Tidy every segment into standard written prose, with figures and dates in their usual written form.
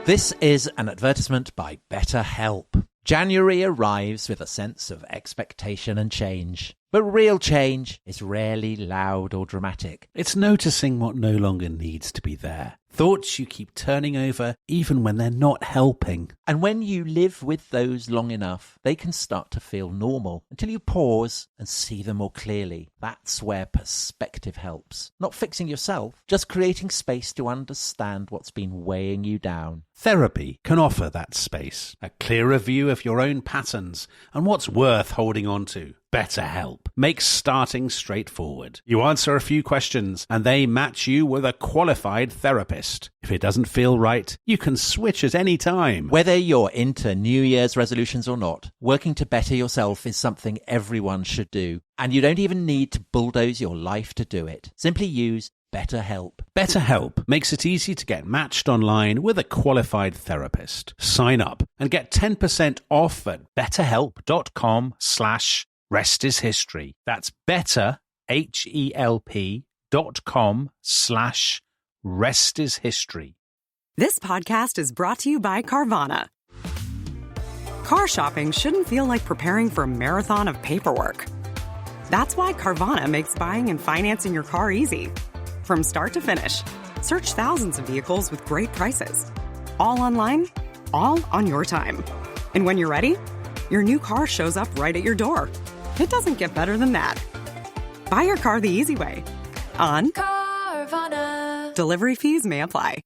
This is an advertisement by BetterHelp. January arrives with a sense of expectation and change. But real change is rarely loud or dramatic. It's noticing what no longer needs to be there. Thoughts you keep turning over even when they're not helping. And when you live with those long enough, they can start to feel normal until you pause and see them more clearly. That's where perspective helps. Not fixing yourself, just creating space to understand what's been weighing you down. Therapy can offer that space, a clearer view of your own patterns and what's worth holding on to. BetterHelp makes starting straightforward. You answer a few questions and they match you with a qualified therapist. If it doesn't feel right, you can switch at any time. Whether you're into New Year's resolutions or not, working to better yourself is something everyone should do. And you don't even need to bulldoze your life to do it. Simply use BetterHelp. BetterHelp makes it easy to get matched online with a qualified therapist. Sign up and get 10% off at betterhelp.com/restishistory. That's betterhelp.com/restishistory. This podcast is brought to you by Carvana. Car shopping shouldn't feel like preparing for a marathon of paperwork. That's why Carvana makes buying and financing your car easy. From start to finish, search thousands of vehicles with great prices. All online, all on your time. And when you're ready, your new car shows up right at your door. It doesn't get better than that. Buy your car the easy way. On Carvana. Delivery fees may apply.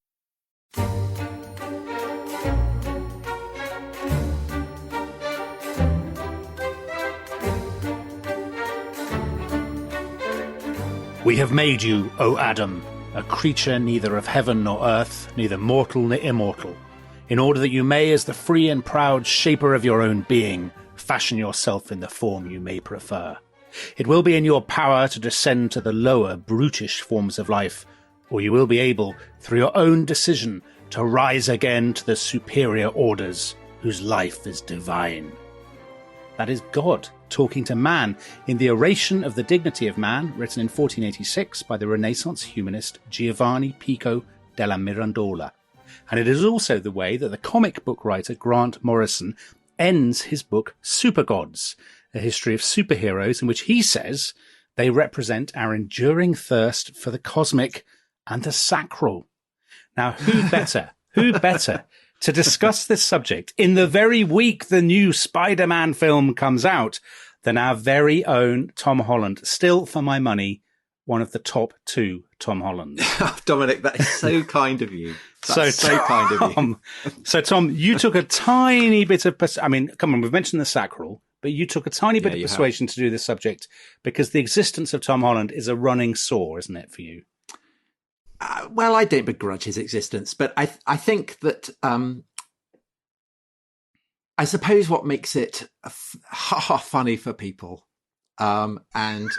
We have made you, O Adam, a creature neither of heaven nor earth, neither mortal nor immortal, in order that you may, as the free and proud shaper of your own being, fashion yourself in the form you may prefer. It will be in your power to descend to the lower, brutish forms of life, or you will be able, through your own decision, to rise again to the superior orders, whose life is divine. That is God talking to man in the Oration of the Dignity of Man, written in 1486 by the Renaissance humanist Giovanni Pico della Mirandola. And it is also the way that the comic book writer Grant Morrison ends his book Supergods, a history of superheroes, in which he says they represent our enduring thirst for the cosmic and the sacral. Now, who better to discuss this subject in the very week the new Spider-Man film comes out than our very own Tom Holland? Still, for my money, one of the top two Tom Hollands. Dominic, that is so kind of you. That's so kind of you. So, Tom, you took a tiny bit of... I mean, come on, we've mentioned the sacral, but you took a tiny bit of persuasion to do this subject because the existence of Tom Holland is a running sore, isn't it, for you? Well, I don't begrudge his existence, but I think that I suppose what makes it funny for people, and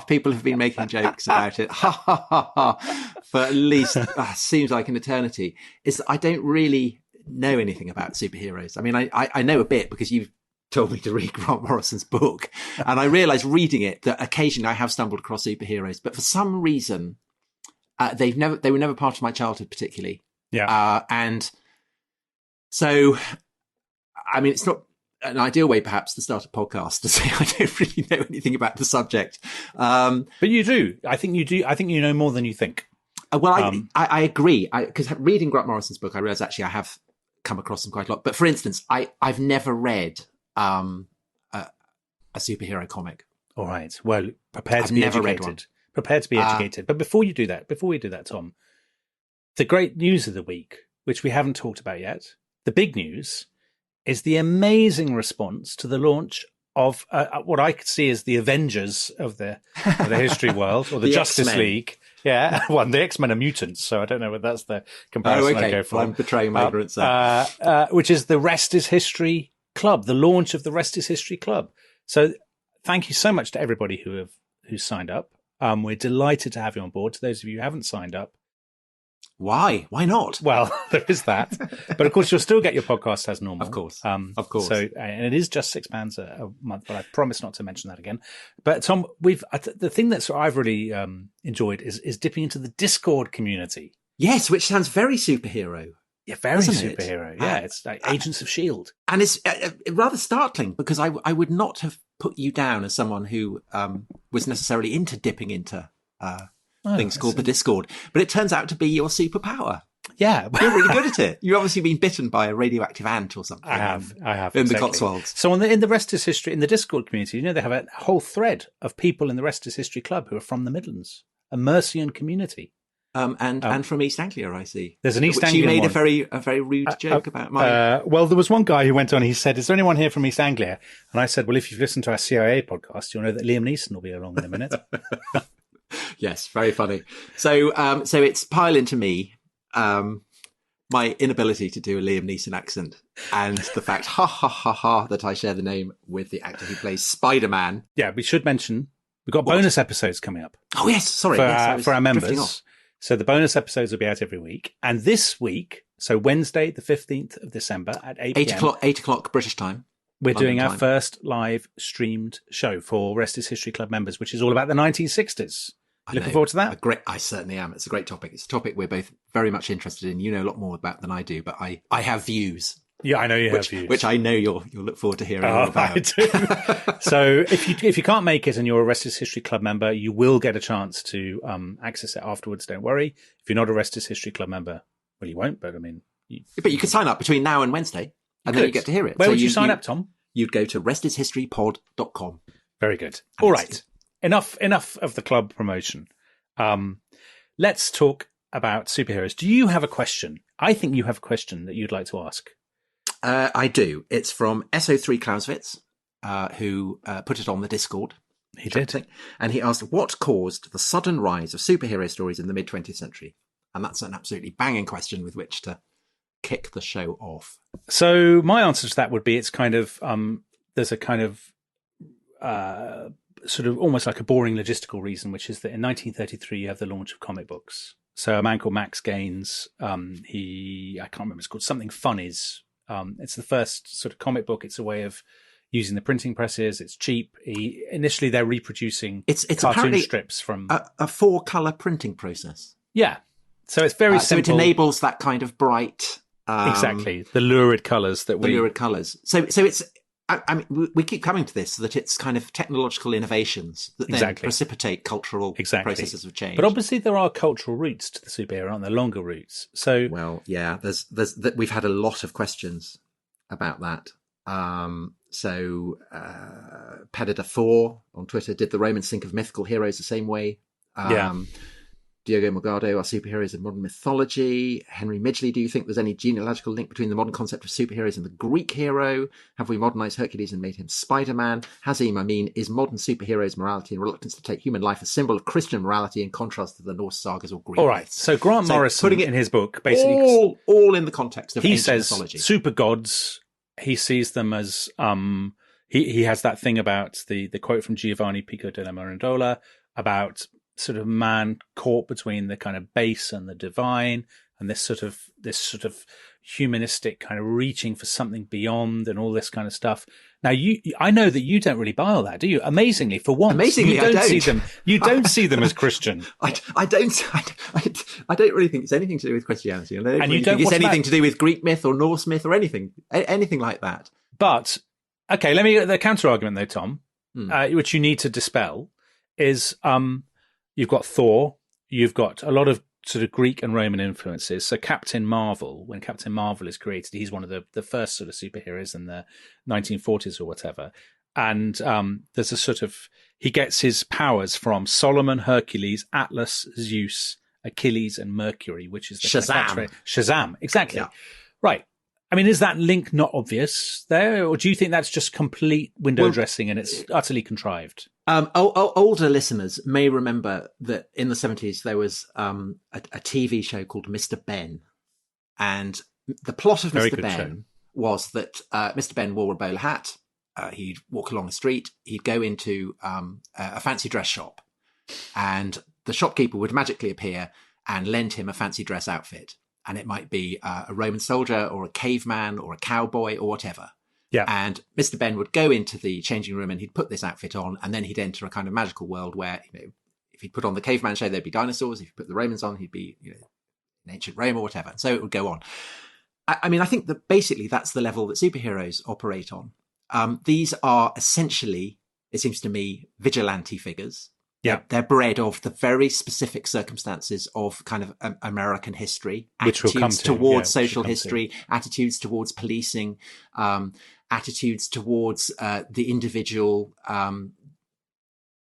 people have been making jokes about it, for at least seems like an eternity, is that I don't really know anything about superheroes. I mean, I know a bit because you've told me to read Grant Morrison's book, and I realised reading it that occasionally I have stumbled across superheroes, but for some reason. They were never part of my childhood particularly. Yeah. And so, I mean, it's not an ideal way perhaps to start a podcast to say I don't really know anything about the subject. But you do. I think you do. I think you know more than you think. Well, I agree. Because reading Grant Morrison's book, I realised actually I have come across them quite a lot. But for instance, I've never read a superhero comic. All right. Well, prepare to be educated. Prepare to be educated. But before we do that, Tom, the great news of the week, which we haven't talked about yet, the big news is the amazing response to the launch of what I could see as the Avengers of the history world, or the Justice X-Men. League. Yeah, well, the X-Men are mutants, so I don't know whether that's the comparison I go for. Well, I'm betraying my ignorance. Which is the Rest is History Club, the launch of the Rest is History Club. So thank you so much to everybody who signed up. We're delighted to have you on board. To those of you who haven't signed up, why not? Well, there is that, but of course you'll still get your podcast as normal. Of course. So, and it is just £6 a month, but I promise not to mention that again. But Tom, the thing that I've really enjoyed is dipping into the Discord community. Yes, which sounds very superhero. Yeah, very doesn't superhero. it? Yeah, it's like Agents of S.H.I.E.L.D. And it's rather startling because I would not have put you down as someone who was necessarily into dipping into things called the Discord. But it turns out to be your superpower. Yeah. You're really good at it. You've obviously been bitten by a radioactive ant or something. I have. In exactly. the Cotswolds. So in the Rest is History, in the Discord community, they have a whole thread of people in the Rest is History Club who are from the Midlands, a Mercian community. And from East Anglia, I see. There's an East Anglia. You made one. a very rude joke about my. Well, there was one guy who went on. He said, "Is there anyone here from East Anglia?" And I said, "Well, if you've listened to our CIA podcast, you'll know that Liam Neeson will be along in a minute." Yes, very funny. So it's pile into me. My inability to do a Liam Neeson accent and the fact, that I share the name with the actor who plays Spider-Man. Yeah, we should mention we've got bonus episodes coming up. Oh yes, sorry, for our members. So the bonus episodes will be out every week. And this week, so Wednesday, the 15th of December at 8 p.m. 8 o'clock British time. We're doing our first live streamed show for Rest is History Club members, which is all about the 1960s. Looking forward to that? I certainly am. It's a great topic. It's a topic we're both very much interested in. You know a lot more about than I do, but I have views. Yeah, I know you have views. Which I know you'll look forward to hearing all about. I do. So if you can't make it and you're a Rest is History Club member, you will get a chance to access it afterwards. Don't worry. If you're not a Rest is History Club member, well, you won't, but I mean... But you could sign up between now and Wednesday, and then you get to hear it. Where would you sign up, Tom? You'd go to restishistorypod.com. Very good. All right. Enough of the club promotion. Let's talk about superheroes. Do you have a question? I think you have a question that you'd like to ask. I do. It's from SO3 Clausewitz, who put it on the Discord. He did. And he asked, what caused the sudden rise of superhero stories in the mid-20th century? And that's an absolutely banging question with which to kick the show off. So my answer to that would be it's kind of, there's a kind of sort of almost like a boring logistical reason, which is that in 1933 you have the launch of comic books. So a man called Max Gaines, I can't remember, it's called Something Funnies. It's the first sort of comic book. It's a way of using the printing presses. It's cheap. Initially, they're reproducing it's cartoon strips from a 4-color printing process. Yeah, so it's very simple. So it enables that kind of bright, exactly the lurid colors that lurid colors. So it's. I mean, we keep coming to this, that it's kind of technological innovations that then precipitate cultural processes of change. But obviously there are cultural roots to the superhero, aren't there? Longer roots. So, well, yeah, we've had a lot of questions about that. Pedida 4 on Twitter, did the Romans think of mythical heroes the same way? Diogo Morgado, are superheroes in modern mythology? Henry Midgley, do you think there's any genealogical link between the modern concept of superheroes and the Greek hero? Have we modernized Hercules and made him Spider-Man? Hazim, I mean, is modern superheroes' morality and reluctance to take human life a symbol of Christian morality in contrast to the Norse sagas or Greek All right, myths? so Grant Morrison, putting it in his book, basically... All in the context of ancient mythology. He says super gods, he sees them as... He has that thing about the quote from Giovanni Pico della Mirandola about... sort of man caught between the kind of base and the divine, and this sort of humanistic kind of reaching for something beyond and all this kind of stuff. Now, I know that you don't really buy all that, do you? Amazingly, for once, amazingly, you don't see them. You don't see them as Christian. I don't really think it's anything to do with Christianity, and you don't think it's anything to do with Greek myth or Norse myth or anything like that. But okay, let me get the counter argument though, Tom, which you need to dispel is. You've got Thor, you've got a lot of sort of Greek and Roman influences. So Captain Marvel, when Captain Marvel is created, he's one of the first sort of superheroes in the 1940s or whatever. And there's a sort of, he gets his powers from Solomon, Hercules, Atlas, Zeus, Achilles, and Mercury, which is the Shazam. Shazam, exactly. Yeah. Right. I mean, is that link not obvious there, or do you think that's just complete window dressing and it's utterly contrived? Older listeners may remember that in the 70s there was a TV show called Mr. Ben, and the plot of Mr. Ben was that Mr. Ben wore a bowler hat. He'd walk along the street. He'd go into a fancy dress shop, and the shopkeeper would magically appear and lend him a fancy dress outfit. And it might be a Roman soldier or a caveman or a cowboy or whatever. Yeah. And Mr. Ben would go into the changing room and he'd put this outfit on, and then he'd enter a kind of magical world where, if he'd put on the caveman show, there'd be dinosaurs. If he put the Romans on, he'd be, in ancient Rome or whatever. And so it would go on. I mean, I think that basically that's the level that superheroes operate on. These are essentially, it seems to me, vigilante figures. Yeah. They're bred of the very specific circumstances of kind of American history, Which we'll come attitudes to, towards yeah, social history, attitudes towards policing, attitudes towards the individual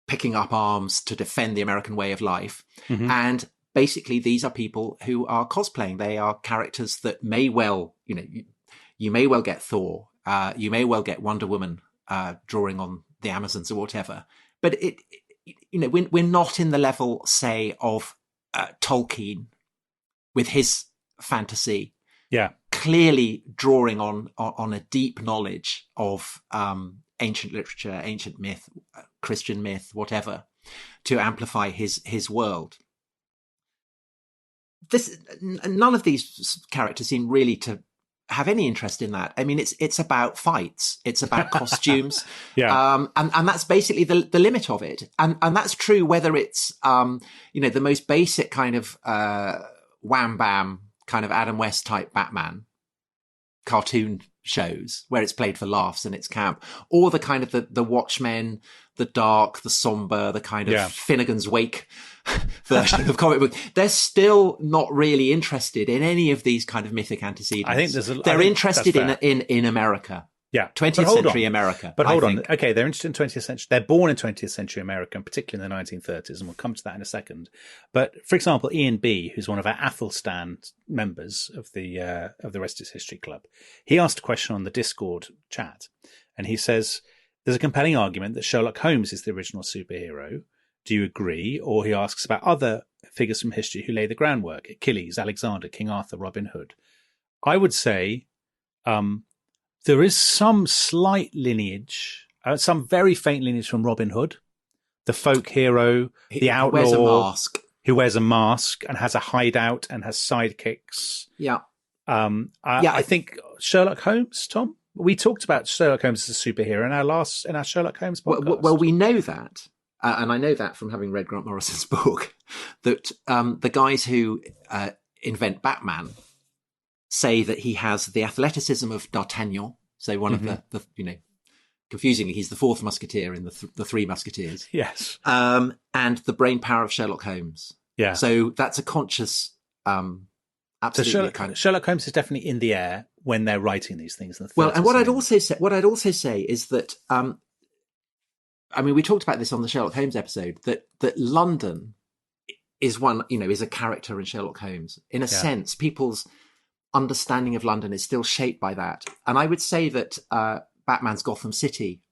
picking up arms to defend the American way of life. Mm-hmm. And basically, these are people who are cosplaying. They are characters that may well, you may well get Thor, you may well get Wonder Woman drawing on the Amazons or whatever. But we're not in the level, say, of Tolkien with his fantasy. Yeah, clearly drawing on a deep knowledge of ancient literature, ancient myth, Christian myth, whatever, to amplify his world. None of these characters seem really to have any interest in that. I mean, it's about fights, it's about costumes, and that's basically the limit of it. And that's true whether it's the most basic kind of wham bam kind of Adam West type Batman cartoon shows where it's played for laughs and it's camp, or the kind of the Watchmen, the dark, the somber, the kind of Finnegan's Wake version of comic book. They're still not really interested in any of these kind of mythic antecedents. I think they're interested in America. Yeah. 20th century America. But hold on. Okay, they're interested in 20th century. They're born in 20th century America, and particularly in the 1930s, and we'll come to that in a second. But for example, Ian B., who's one of our Athelstan members of the Rest is History Club, he asked a question on the Discord chat, and he says, there's a compelling argument that Sherlock Holmes is the original superhero. Do you agree? Or he asks about other figures from history who lay the groundwork: Achilles, Alexander, King Arthur, Robin Hood. I would say there is some slight lineage, some very faint lineage from Robin Hood, the folk hero, the outlaw who wears a mask and has a hideout and has sidekicks. Yeah. I think Sherlock Holmes, Tom, we talked about Sherlock Holmes as a superhero in our Sherlock Holmes podcast. Well, we know that. And I know that from having read Grant Morrison's book, that the guys who invent Batman say that he has the athleticism of D'Artagnan. So one of the confusingly, he's the fourth musketeer in the Three Musketeers. Yes. And the brain power of Sherlock Holmes. Yeah. So that's a conscious, absolutely so Sherlock Holmes is definitely in the air when they're writing these things. And what I'd also say is that, I mean, we talked about this on the Sherlock Holmes episode, that London is is a character in Sherlock Holmes. In a sense, people's understanding of London is still shaped by that. And I would say that Batman's Gotham City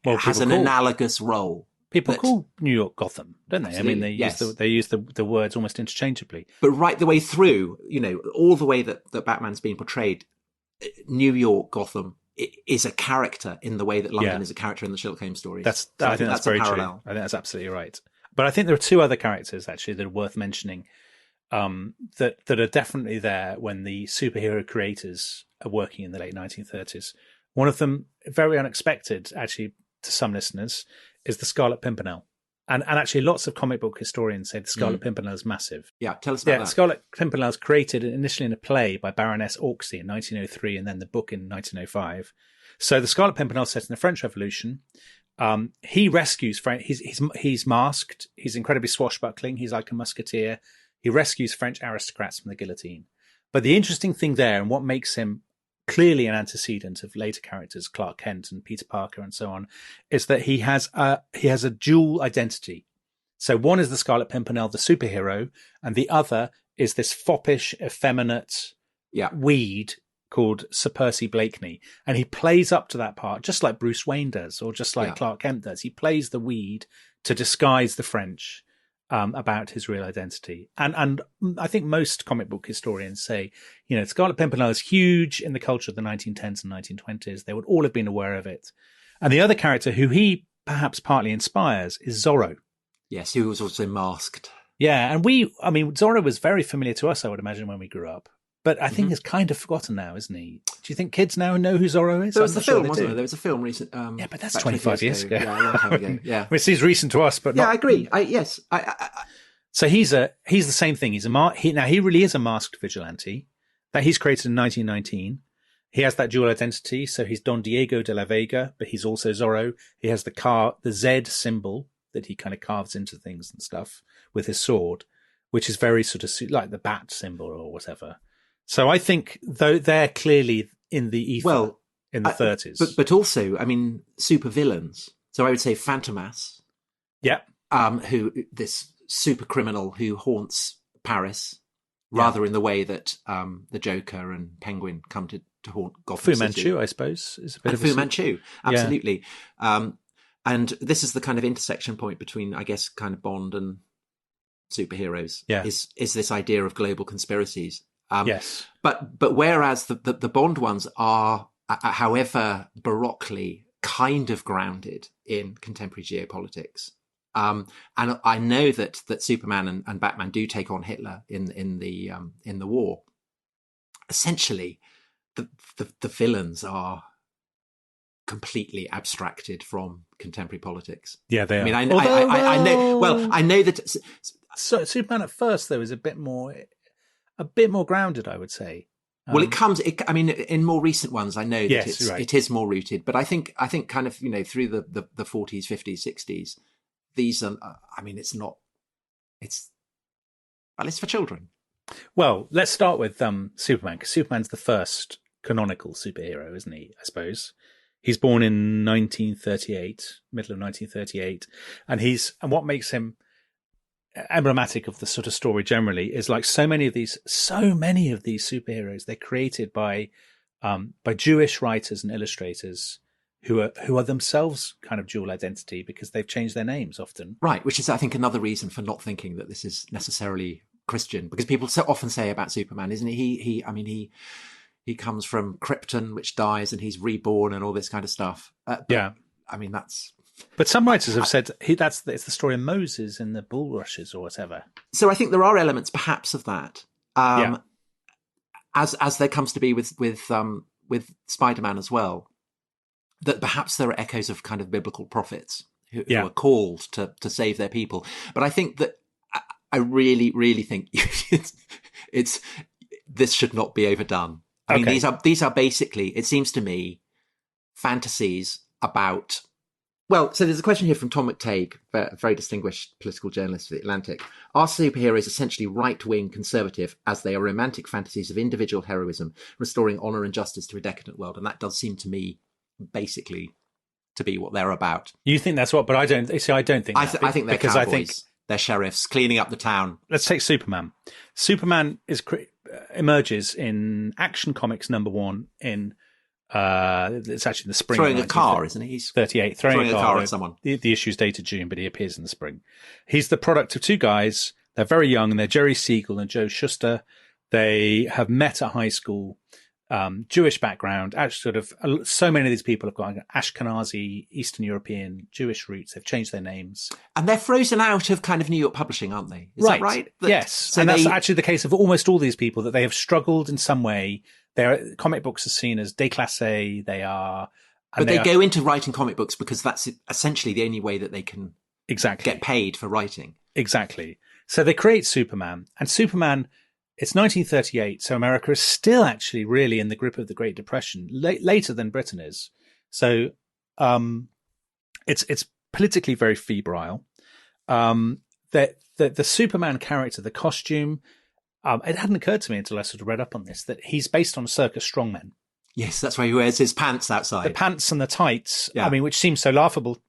has an analogous role. People call New York Gotham, don't they? Absolutely. I mean, they use the words almost interchangeably. But right the way through, all the way that Batman's being portrayed, New York Gotham is a character in the way that London is a character in the Sherlock Holmes stories. I think that's very true. I think that's absolutely right. But I think there are two other characters actually that are worth mentioning that are definitely there when the superhero creators are working in the late 1930s. One of them, very unexpected actually to some listeners, is the Scarlet Pimpernel. And actually lots of comic book historians say the Scarlet Pimpernel is massive. Yeah, tell us about that. Scarlet Pimpernel was created initially in a play by Baroness Orczy in 1903 and then the book in 1905. So the Scarlet Pimpernel set in the French Revolution. He rescues he's masked, he's incredibly swashbuckling, he's like a musketeer. He rescues French aristocrats from the guillotine. But the interesting thing there, and what makes him clearly an antecedent of later characters, Clark Kent and Peter Parker and so on, is that he has a dual identity. So one is the Scarlet Pimpernel, the superhero, and the other is this foppish, effeminate weed called Sir Percy Blakeney. And he plays up to that part, just like Bruce Wayne does, or just like Clark Kent does. He plays the weed to disguise the French about his real identity. And I think most comic book historians say, Scarlet Pimpernel is huge in the culture of the 1910s and 1920s. They would all have been aware of it. And the other character who he perhaps partly inspires is Zorro. Yes, who was also masked. Yeah, and Zorro was very familiar to us, I would imagine, when we grew up. But I think he's kind of forgotten now, isn't he? Do you think kids now know who Zorro is? There was the film, wasn't there? There was a film recent. Yeah, but that's 25 years ago. Yeah, a long time ago. Yeah, it seems recent to us, but not. I agree. So he's the same thing. He really is a masked vigilante, that he's created in 1919. He has that dual identity, so he's Don Diego de la Vega, but he's also Zorro. He has the Z symbol that he kind of carves into things and stuff with his sword, which is very sort of like the bat symbol or whatever. So I think though they're clearly in the ether in the 30s. But also, I mean, super villains. So I would say Fantomas. Yeah. Who this super criminal who haunts Paris, rather in the way that the Joker and Penguin come to haunt Gotham Fu Manchu, City. I suppose, is a bit and of Fu Manchu, absolutely. Yeah. And this is the kind of intersection point between, I guess, kind of Bond and superheroes. Yeah. Is this idea of global conspiracies? Yes. But whereas the Bond ones are, however baroquely, kind of grounded in contemporary geopolitics. And I know that Superman and Batman do take on Hitler in the war. Essentially, the villains are completely abstracted from contemporary politics. Yeah, they are. I mean, I know. Well, I know that. So Superman at first, though, is a bit more grounded, I would say. Well, I mean, in more recent ones, I know that it is more rooted. But I think kind of, through the 40s, 50s, 60s, these are. I mean, it's for children. Well, let's start with Superman, because Superman's the first canonical superhero, isn't he? I suppose he's born in 1938, middle of 1938, and what makes him emblematic of the sort of story generally is like so many of these superheroes, they're created by Jewish writers and illustrators who are themselves kind of dual identity because they've changed their names often. Right, which is, I think, another reason for not thinking that this is necessarily Christian, because people so often say about Superman, isn't he? He comes from Krypton, which dies, and he's reborn, and all this kind of stuff. Yeah, I mean that's. But some writers have said it's the story of Moses in the bulrushes or whatever. So I think there are elements, perhaps, of that. As there comes to be with Spider-Man as well, that perhaps there are echoes of kind of biblical prophets who are called to save their people. But I think that I really, really think this should not be overdone. I mean, these are basically, it seems to me, fantasies about. Well, so there's a question here from Tom McTague, a very distinguished political journalist for The Atlantic. Are superheroes essentially right-wing conservative as they are romantic fantasies of individual heroism, restoring honour and justice to a decadent world? And that does seem to me basically to be what they're about. You think that's what, but I don't think I think they're cowboys. They're sheriffs cleaning up the town. Let's take Superman. Superman emerges in Action Comics #1 in it's actually in the spring. Throwing a car, isn't he? He's 38. Throwing a car at someone. The issue's dated June, but he appears in the spring. He's the product of two guys. They're very young, and they're Jerry Siegel and Joe Shuster. They have met at high school. Jewish background. Actually, sort of so many of these people have got Ashkenazi, Eastern European, Jewish roots. They've changed their names, and they're frozen out of kind of New York publishing, aren't they? Is that right? Yes, so and that's actually the case of almost all these people, that they have struggled in some way. Their comic books are seen as déclassé. But they go into writing comic books because that's essentially the only way that they can get paid for writing. Exactly. So they create Superman, and Superman. It's 1938, so America is still actually really in the grip of the Great Depression, later than Britain is. So it's politically very febrile. The Superman character, the costume, it hadn't occurred to me until I sort of read up on this, that he's based on circus strongmen. Yes, that's why he wears his pants outside. The pants and the tights, I mean, which seems so laughable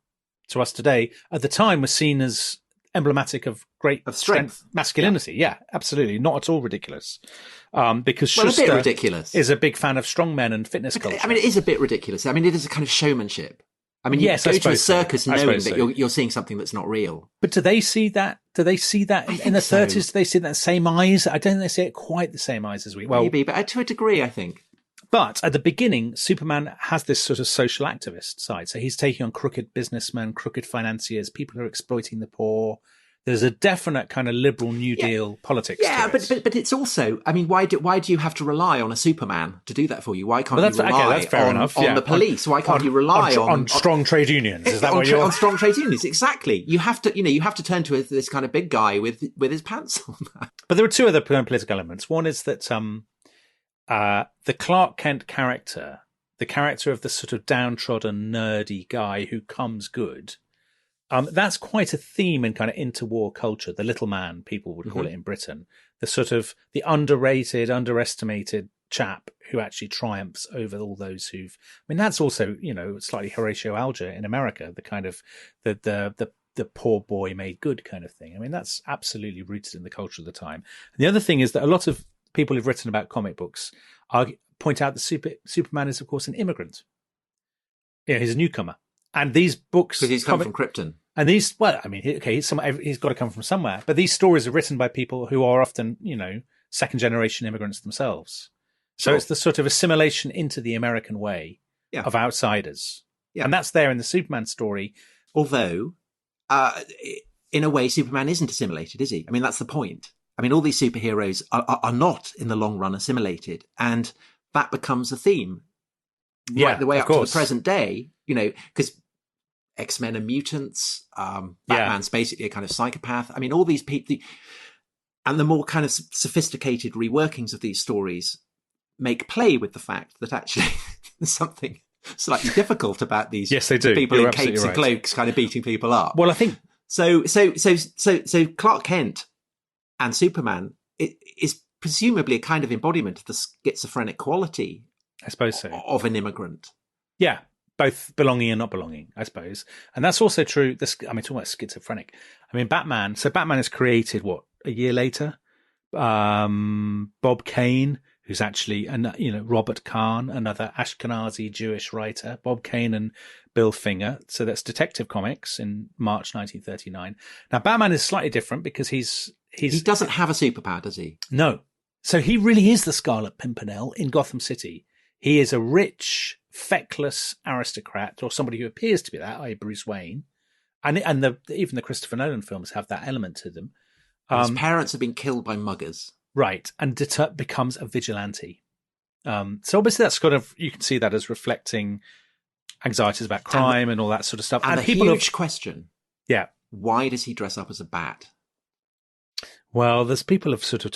to us today, at the time was seen as emblematic of great strength, masculinity. Yeah, absolutely. Not at all ridiculous. Because Schuster a bit ridiculous. Is a big fan of strongmen and fitness culture. I mean, it is a bit ridiculous. I mean, it is a kind of showmanship. I mean, you go to a circus knowing that you're seeing something that's not real. But do they see that? Do they see that in the 30s? Do they see that same eyes? I don't think they see it quite the same eyes as we. Well, maybe, but to a degree, I think. But at the beginning, Superman has this sort of social activist side. So he's taking on crooked businessmen, crooked financiers, people who are exploiting the poor. There's a definite kind of liberal New Deal politics. Yeah, to it. but it's also, I mean, why do you have to rely on a Superman to do that for you? Why can't you rely on the police? Why can't you rely on strong trade unions? Is that what you're on strong trade unions? Exactly. You have to turn to this kind of big guy with his pants on. But there are two other political elements. One is that the Clark Kent character, the character of the sort of downtrodden, nerdy guy who comes good, that's quite a theme in kind of interwar culture. The little man, people would call it in Britain. The sort of the underrated, underestimated chap who actually triumphs over all those who've... I mean, that's also, slightly Horatio Alger in America, the kind of the poor boy made good kind of thing. I mean, that's absolutely rooted in the culture of the time. And the other thing is that a lot of people who've written about comic books point out that Superman is, of course, an immigrant. He's a newcomer. And these books... Because he's come from Krypton. And these, well, I mean, okay, he's got to come from somewhere. But these stories are written by people who are often, second-generation immigrants themselves. So Sure. it's the sort of assimilation into the American way of outsiders. Yeah. And that's there in the Superman story. Although, in a way, Superman isn't assimilated, is he? I mean, that's the point. I mean, all these superheroes are not, in the long run, assimilated. And that becomes a theme right the way up to the present day, because X-Men are mutants, Batman's basically a kind of psychopath. I mean, all these people, and the more kind of sophisticated reworkings of these stories make play with the fact that actually there's something slightly difficult about these people in capes and cloaks kind of beating people up. Well, I think so Clark Kent and Superman is presumably a kind of embodiment of the schizophrenic quality, I suppose so, of an immigrant. Yeah. Both belonging and not belonging, I suppose. And that's also true. Talking about schizophrenic. I mean, Batman. So Batman is created, a year later? Bob Kane, who's actually, Robert Kahn, another Ashkenazi Jewish writer. Bob Kane and Bill Finger. So that's Detective Comics in March 1939. Now, Batman is slightly different because he doesn't have a superpower, does he? No. So he really is the Scarlet Pimpernel in Gotham City. He is a rich, feckless aristocrat, or somebody who appears to be that, i.e. Bruce Wayne. And even the Christopher Nolan films have that element to them. His parents have been killed by muggers. Right. And becomes a vigilante. So obviously that's you can see that as reflecting anxieties about crime and all that sort of stuff. And a huge question. Yeah. Why does he dress up as a bat? Well, there's people have sort of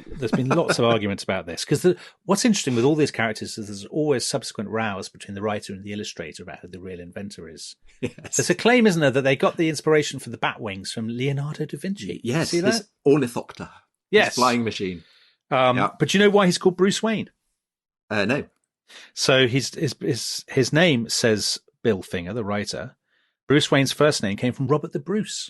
there's been lots of arguments about this, because what's interesting with all these characters is there's always subsequent rows between the writer and the illustrator about who the real inventor is. Yes. There's a claim, isn't there, that they got the inspiration for the bat wings from Leonardo da Vinci. Yes, see that? His ornithopter. Yes. His flying machine. But do you know why he's called Bruce Wayne? No. So his name, says Bill Finger, the writer, Bruce Wayne's first name came from Robert the Bruce.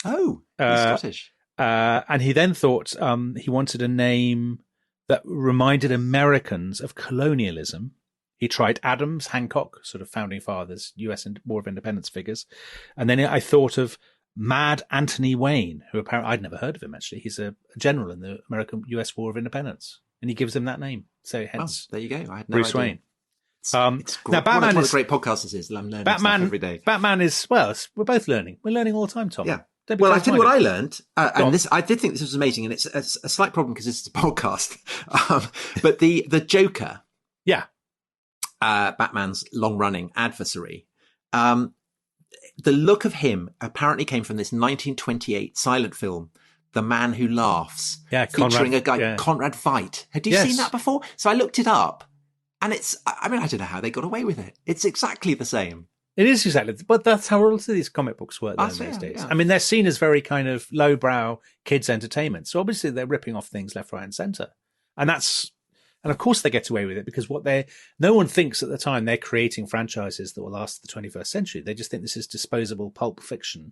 Oh, he's Scottish. And he then thought he wanted a name that reminded Americans of colonialism. He tried Adams, Hancock, sort of founding fathers, U.S. and War of Independence figures. And then I thought of Mad Anthony Wayne, who apparently I'd never heard of him, actually. He's a general in the American-U.S. War of Independence. And he gives him that name. So hence, there you go. I had no Bruce idea. Wayne. It's great. Now, Batman what a great podcast this is. I'm learning stuff every day. Batman is, we're both learning. We're learning all the time, Tom. Yeah. Well, I tell you what I learned, and I did think this was amazing, and it's a slight problem because this is a podcast. But the Joker, Batman's long-running adversary, the look of him apparently came from this 1928 silent film, The Man Who Laughs, featuring a guy, Conrad Veidt. Had you seen that before? So I looked it up, and I don't know how they got away with it. It's exactly the same. It is exactly, but that's how all of these comic books work these days. Yeah. I mean, they're seen as very kind of lowbrow kids' entertainment. So obviously they're ripping off things left, right, and centre, and of course they get away with it because no one thinks at the time they're creating franchises that will last the 21st century. They just think this is disposable pulp fiction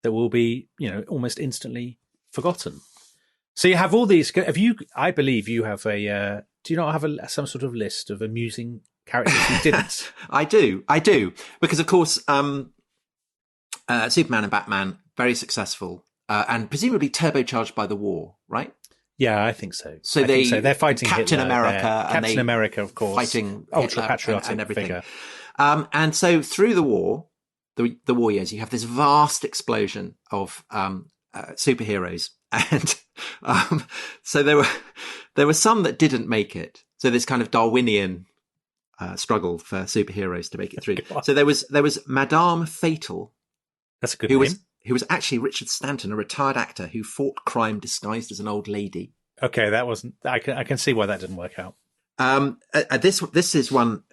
that will be, almost instantly forgotten. So you have all these. I believe you have a. Do you not have some sort of list of amusing characters who didn't? I do, because of course, Superman and Batman very successful, and presumably turbocharged by the war, right? Yeah, I think so. So they're fighting Captain Hitler, America, Captain America, of course, fighting ultra patriotic and everything. figure. And so through the war, the war years, you have this vast explosion of superheroes, and so there were some that didn't make it. So this kind of Darwinian struggle for superheroes to make it through. So there was Madame Fatal. That's a good name. Who was actually Richard Stanton, a retired actor who fought crime disguised as an old lady. Okay, that wasn't. I can see why that didn't work out. This is one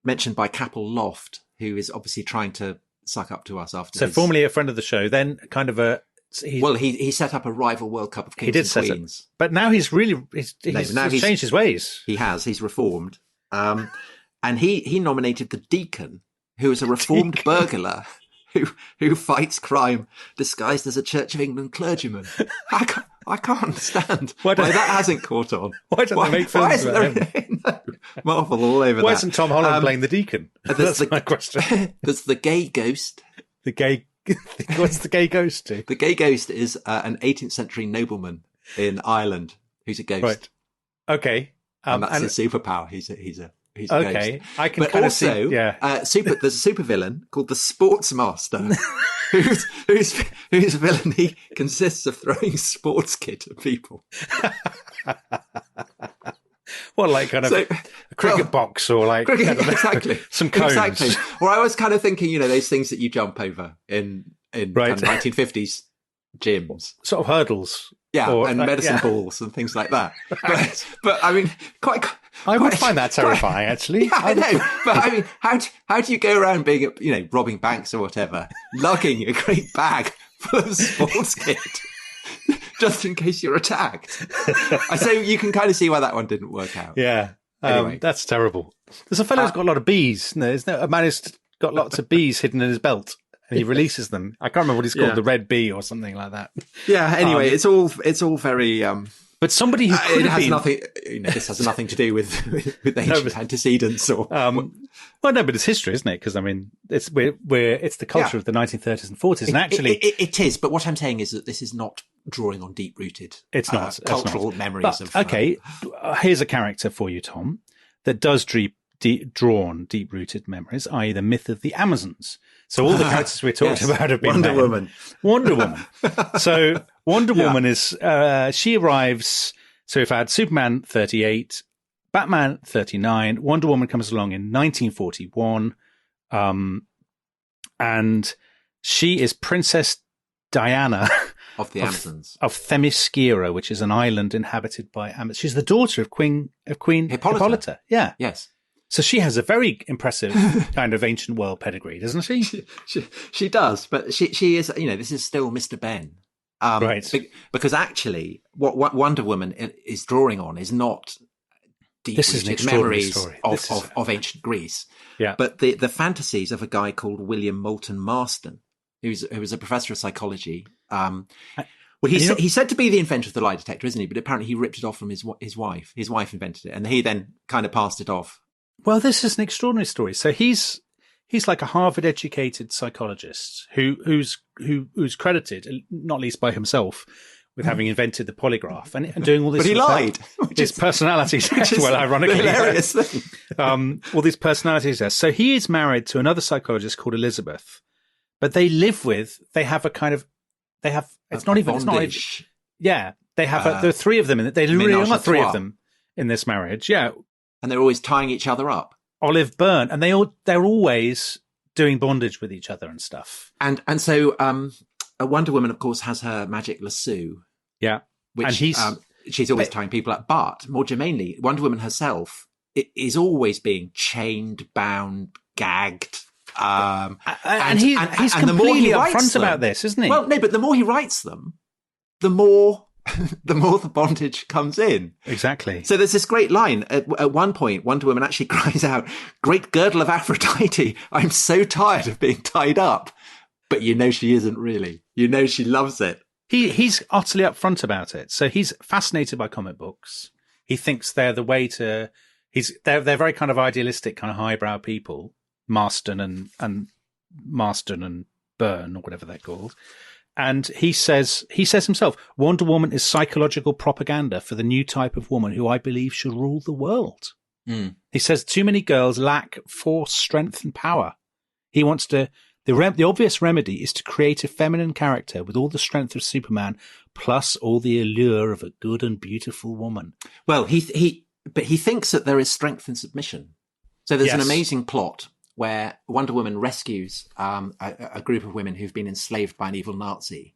mentioned by Capel Loft, who is obviously trying to suck up to us after. So formerly a friend of the show, then kind of a. He set up a rival World Cup of Kings and Queens. But now he's changed his ways. He has. He's reformed. And he nominated the Deacon, who is a reformed burglar who fights crime disguised as a Church of England clergyman. I can't understand why that hasn't caught on. Why don't they make films about him? Marvel all over that. Why isn't Tom Holland playing the Deacon? That's my question. There's the Gay Ghost. What's the Gay Ghost do? The Gay Ghost is an 18th century nobleman in Ireland who's a ghost. Right. Okay. And that's his superpower. He's a okay. ghost. I can but kind also, of see. Yeah. There's a super villain called the Sportsmaster, whose villainy consists of throwing sports kit at people. Well, like kind of a cricket box or like exactly some cones. Exactly. Or I was kind of thinking, those things that you jump over in kind of 1950s gyms, sort of hurdles. Yeah, and medicine balls and things like that. But I mean, I would find that terrifying, actually. Yeah, I know. But I mean, how do you go around being, robbing banks or whatever, lugging a great bag full of sports kit, just in case you're attacked? So you can kind of see why that one didn't work out. Yeah. Anyway. That's terrible. There's a fellow who's got a lot of bees. No, isn't there? A man who's got lots of bees hidden in his belt. And he releases them. I can't remember what he's called, the red bee or something like that. Yeah. Anyway, it's all very. But somebody who it has nothing. This has nothing to do with ancient antecedents or. Well, no, but it's history, isn't it? Because I mean, it's the culture of the 1930s and 40s, and actually, it is. But what I'm saying is that this is not drawing on deep-rooted. It's not cultural memories of. Okay, here's a character for you, Tom, that does draw on deep-rooted memories, i.e., the myth of the Amazons. So all the characters we talked about have been Wonder Woman. So Wonder Woman is she arrives. So if I had Superman 38, Batman 39, Wonder Woman comes along in 1941, and she is Princess Diana of the Amazons of Themyscira, which is an island inhabited by Amazons. She's the daughter of Queen Hippolyta. Yeah. Yes. So she has a very impressive kind of ancient world pedigree, doesn't she? She does, but she is, this is still Mr. Ben. Right. Because actually, what Wonder Woman is drawing on is not deep-rooted memories of ancient Greece, but the fantasies of a guy called William Moulton Marston, who was a professor of psychology. He's said to be the inventor of the lie detector, isn't he? But apparently he ripped it off from his wife. His wife invented it, and he then kind of passed it off. Well, this is an extraordinary story. So he's like a Harvard-educated psychologist who's credited, not least by himself, with having invented the polygraph and doing all this. But he lied. His personality test. Well, ironically, hilarious thing. All these personality tests. So he is married to another psychologist called Elizabeth, but they have it's not even. Yeah, they have. There are three of them in it. They really are three of them in this marriage. Yeah. And they're always tying each other up. Olive Byrne, and they're always doing bondage with each other and stuff. And so a Wonder Woman, of course, has her magic lasso. Yeah, which she's always tying people up. But more germanely, Wonder Woman herself is always being chained, bound, gagged. And he's completely upfront about this, isn't he? Well, no, but the more he writes them, the more the bondage comes in. Exactly. So there's this great line. At one point, Wonder Woman actually cries out, "Great girdle of Aphrodite, I'm so tired of being tied up." But she isn't really. She loves it. He's utterly upfront about it. So he's fascinated by comic books. He thinks they're the way to... They're very kind of idealistic, kind of highbrow people. Marston and Byrne, or whatever they're called. And he says himself, Wonder Woman is psychological propaganda for the new type of woman who I believe should rule the world. Mm. He says too many girls lack force, strength, and power. He wants to. The obvious remedy is to create a feminine character with all the strength of Superman, plus all the allure of a good and beautiful woman. Well, he thinks that there is strength in submission. So there's an amazing plot where Wonder Woman rescues a group of women who've been enslaved by an evil Nazi,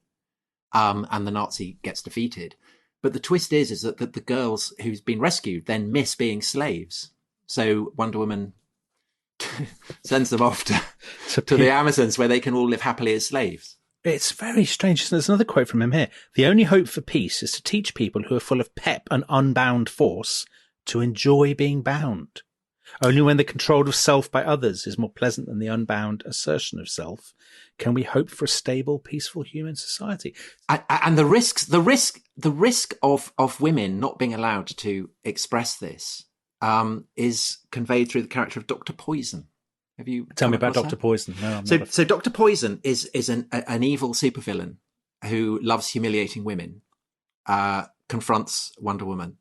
and the Nazi gets defeated. But the twist is that the girls who's been rescued then miss being slaves. So Wonder Woman sends them off to the Amazons, where they can all live happily as slaves. It's very strange. There's another quote from him here. The only hope for peace is to teach people who are full of pep and unbound force to enjoy being bound. Only when the control of self by others is more pleasant than the unbound assertion of self can we hope for a stable, peaceful human society. And the risk of women not being allowed to express this is conveyed through the character of Dr. Poison. Have you tell me about Dr. Poison? No, so Dr. Poison is an evil supervillain who loves humiliating women, confronts Wonder Woman,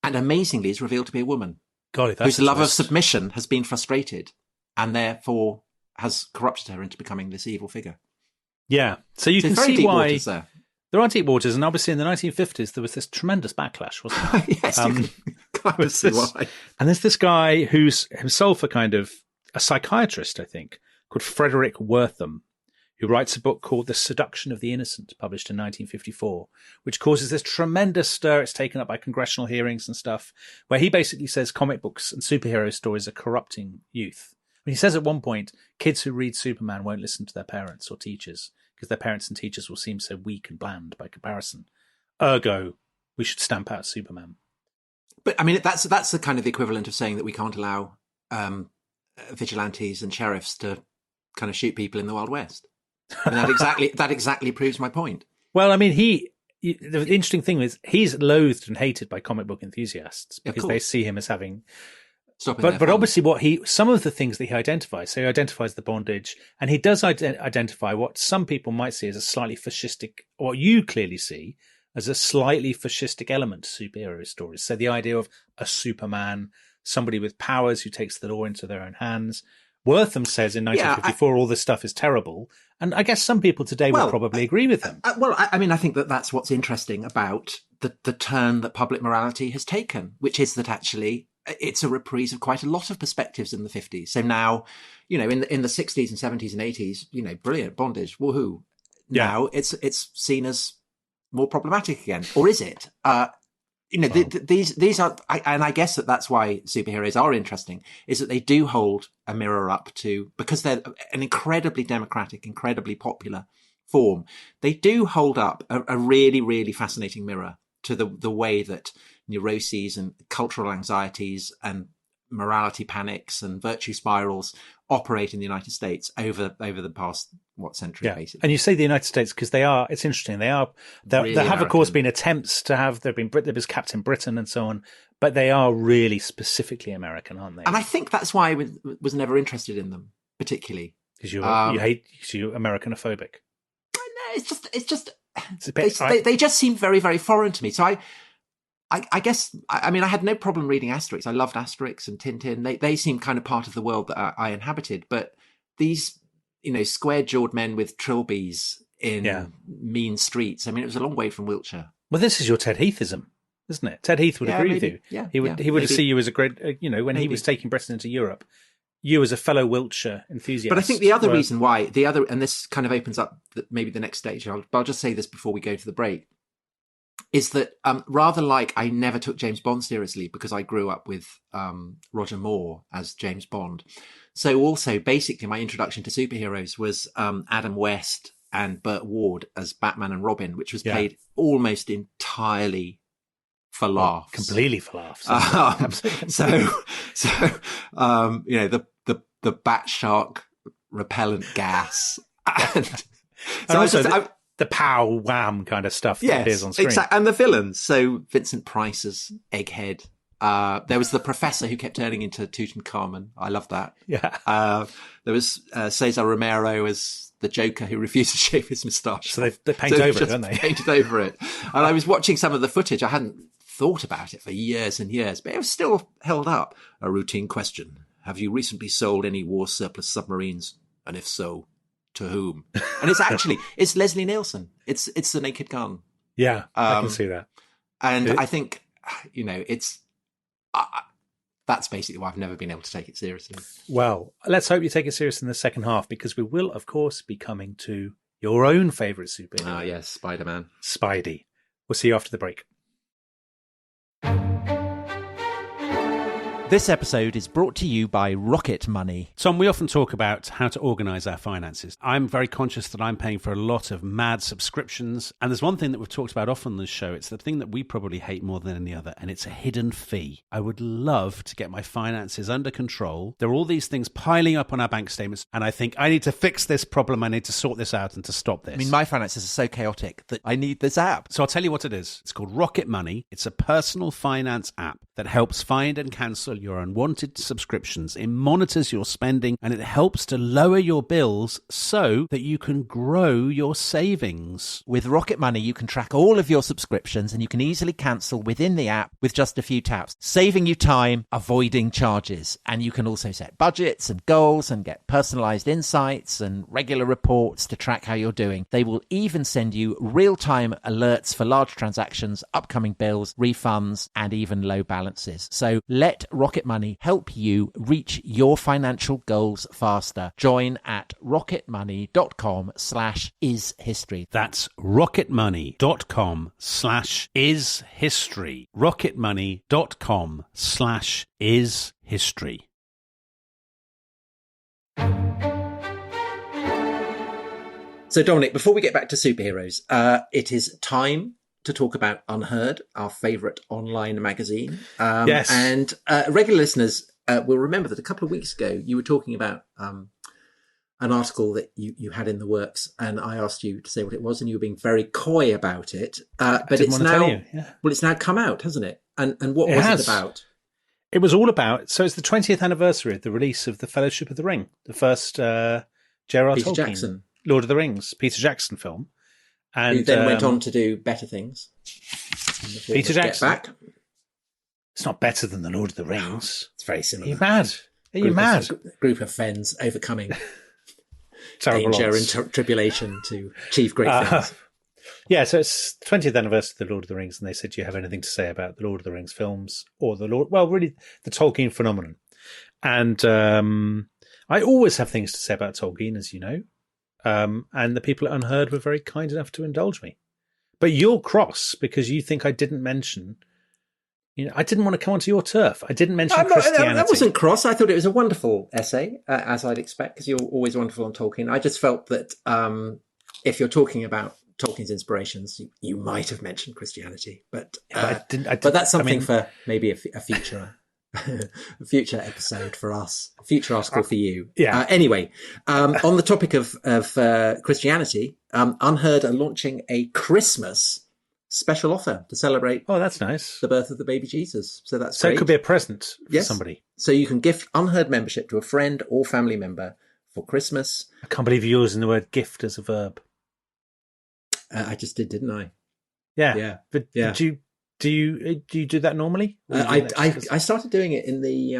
and amazingly is revealed to be a woman. Golly, that's whose love of submission has been frustrated and therefore has corrupted her into becoming this evil figure. Yeah, so you can see why there are deep waters, and obviously in the 1950s there was this tremendous backlash, wasn't there? Yes, you can kind of see why. And there's this guy who's himself a psychiatrist, I think, called Frederick Wortham, who writes a book called The Seduction of the Innocent, published in 1954, which causes this tremendous stir. It's taken up by congressional hearings and stuff, where he basically says comic books and superhero stories are corrupting youth. And he says at one point, kids who read Superman won't listen to their parents or teachers because their parents and teachers will seem so weak and bland by comparison. Ergo, we should stamp out Superman. But I mean, that's the kind of the equivalent of saying that we can't allow vigilantes and sheriffs to kind of shoot people in the Wild West. And that exactly proves my point. Well, I mean, the interesting thing is he's loathed and hated by comic book enthusiasts because they see him as having. But obviously, some of the things that he identifies. So he identifies the bondage, and he does identify what some people might see as a slightly fascistic, or you clearly see as a slightly fascistic element to superhero stories. So the idea of a Superman, somebody with powers who takes the law into their own hands. Wortham says in 1954 all this stuff is terrible, and I guess some people today will probably agree with him. I mean, I think that's what's interesting about the turn that public morality has taken, which is that actually it's a reprise of quite a lot of perspectives in the 50s. So now, in the 60s and 70s and 80s, brilliant bondage, woohoo. Yeah. Now it's seen as more problematic again, or is it? These are, and I guess that's why superheroes are interesting, is that they do hold a mirror up to, because they're an incredibly democratic, incredibly popular form, they do hold up a really, really fascinating mirror to the way that neuroses and cultural anxieties and morality panics and virtue spirals operate in the United States over the past century, basically. And you say the United States because it's interesting. There really have, of course, been attempts to have, there was Captain Britain and so on, but they are really specifically American, aren't they? And I think that's why I was never interested in them, particularly. Because you're Americanophobic. They just seem very, very foreign to me. So I guess, I mean, I had no problem reading Asterix. I loved Asterix and Tintin. They seem kind of part of the world that I inhabited. But these, square-jawed men with trilbies in mean streets, I mean, it was a long way from Wiltshire. Well, this is your Ted Heathism, isn't it? Ted Heath would agree with you. Yeah, he would see you as a great, when he was taking Britain into Europe, you as a fellow Wiltshire enthusiast. But I think the other reason why, and this kind of opens up maybe the next stage, but I'll just say this before we go to the break, is that rather like I never took James Bond seriously because I grew up with Roger Moore as James Bond. So also, basically, my introduction to superheroes was Adam West and Burt Ward as Batman and Robin, which was played almost entirely for laughs. Completely for laughs. The bat shark repellent gas. And also the pow wham kind of stuff that appears on screen. Exactly. And the villains. So Vincent Price as Egghead. There was the professor who kept turning into Tutankhamun. I love that. Yeah. There was Cesar Romero as the Joker who refused to shave his moustache. So they paint over it, don't they? Painted over it. And I was watching some of the footage. I hadn't thought about it for years and years, but it was still held up. A routine question. Have you recently sold any war surplus submarines? And if so, to whom? And it's Leslie Nielsen. It's The Naked Gun. Yeah, I can see that. And I think, that's basically why I've never been able to take it seriously. Well, let's hope you take it seriously in the second half, because we will, of course, be coming to your own favourite superhero. Yes, Spider-Man. Spidey. We'll see you after the break. This episode is brought to you by Rocket Money. Tom, we often talk about how to organise our finances. I'm very conscious that I'm paying for a lot of mad subscriptions. And there's one thing that we've talked about often on this show. It's the thing that we probably hate more than any other, and it's a hidden fee. I would love to get my finances under control. There are all these things piling up on our bank statements, and I think I need to fix this problem. I need to sort this out and to stop this. I mean, my finances are so chaotic that I need this app. So I'll tell you what it is. It's called Rocket Money. It's a personal finance app that helps find and cancel your unwanted subscriptions. It monitors your spending and it helps to lower your bills so that you can grow your savings. With Rocket Money, you can track all of your subscriptions and you can easily cancel within the app with just a few taps, saving you time, avoiding charges. And you can also set budgets and goals and get personalized insights and regular reports to track how you're doing. They will even send you real-time alerts for large transactions, upcoming bills, refunds, and even low balances. So let Rocket Money help you reach your financial goals faster. Join at rocketmoney.com/ishistory. That's rocketmoney.com/ishistory. rocketmoney.com/ishistory. So, Dominic, before we get back to superheroes, it is time to talk about Unheard, our favourite online magazine. Yes. And regular listeners will remember that a couple of weeks ago you were talking about an article that you had in the works, and I asked you to say what it was, and you were being very coy about it. But it's now, well, it's now come out, hasn't it? And what was it about? It was all about, so it's the 20th anniversary of the release of The Fellowship of the Ring, the first J.R.R. Tolkien, Jackson. Lord of the Rings, Peter Jackson film. And who then went on to do better things. Peter Jackson. Get Back. It's not better than the Lord of the Rings. It's very similar. Are you mad? Are you mad? Group of friends overcoming Terrible danger odds. and tribulation to achieve great things. Yeah, so it's 20th anniversary of the Lord of the Rings, and they said, do you have anything to say about the Lord of the Rings films or the Tolkien phenomenon? And I always have things to say about Tolkien, as you know. And the people at Unheard were very kind enough to indulge me. But you're cross because you think I didn't mention, I didn't want to come onto your turf. I didn't mention Christianity. That wasn't cross. I thought it was a wonderful essay, as I'd expect, because you're always wonderful on Tolkien. I just felt that if you're talking about Tolkien's inspirations, you might have mentioned Christianity. But but that's something for maybe a future a future episode for us, a future article for you. Yeah. Anyway, on the topic of Christianity, Unheard are launching a Christmas special offer to celebrate. Oh, that's nice. The birth of the baby Jesus. So that's so great. It could be a present for somebody. So you can gift Unheard membership to a friend or family member for Christmas. I can't believe you're using the word gift as a verb. I just did, didn't I? Yeah. But do you do that normally? I started doing it in the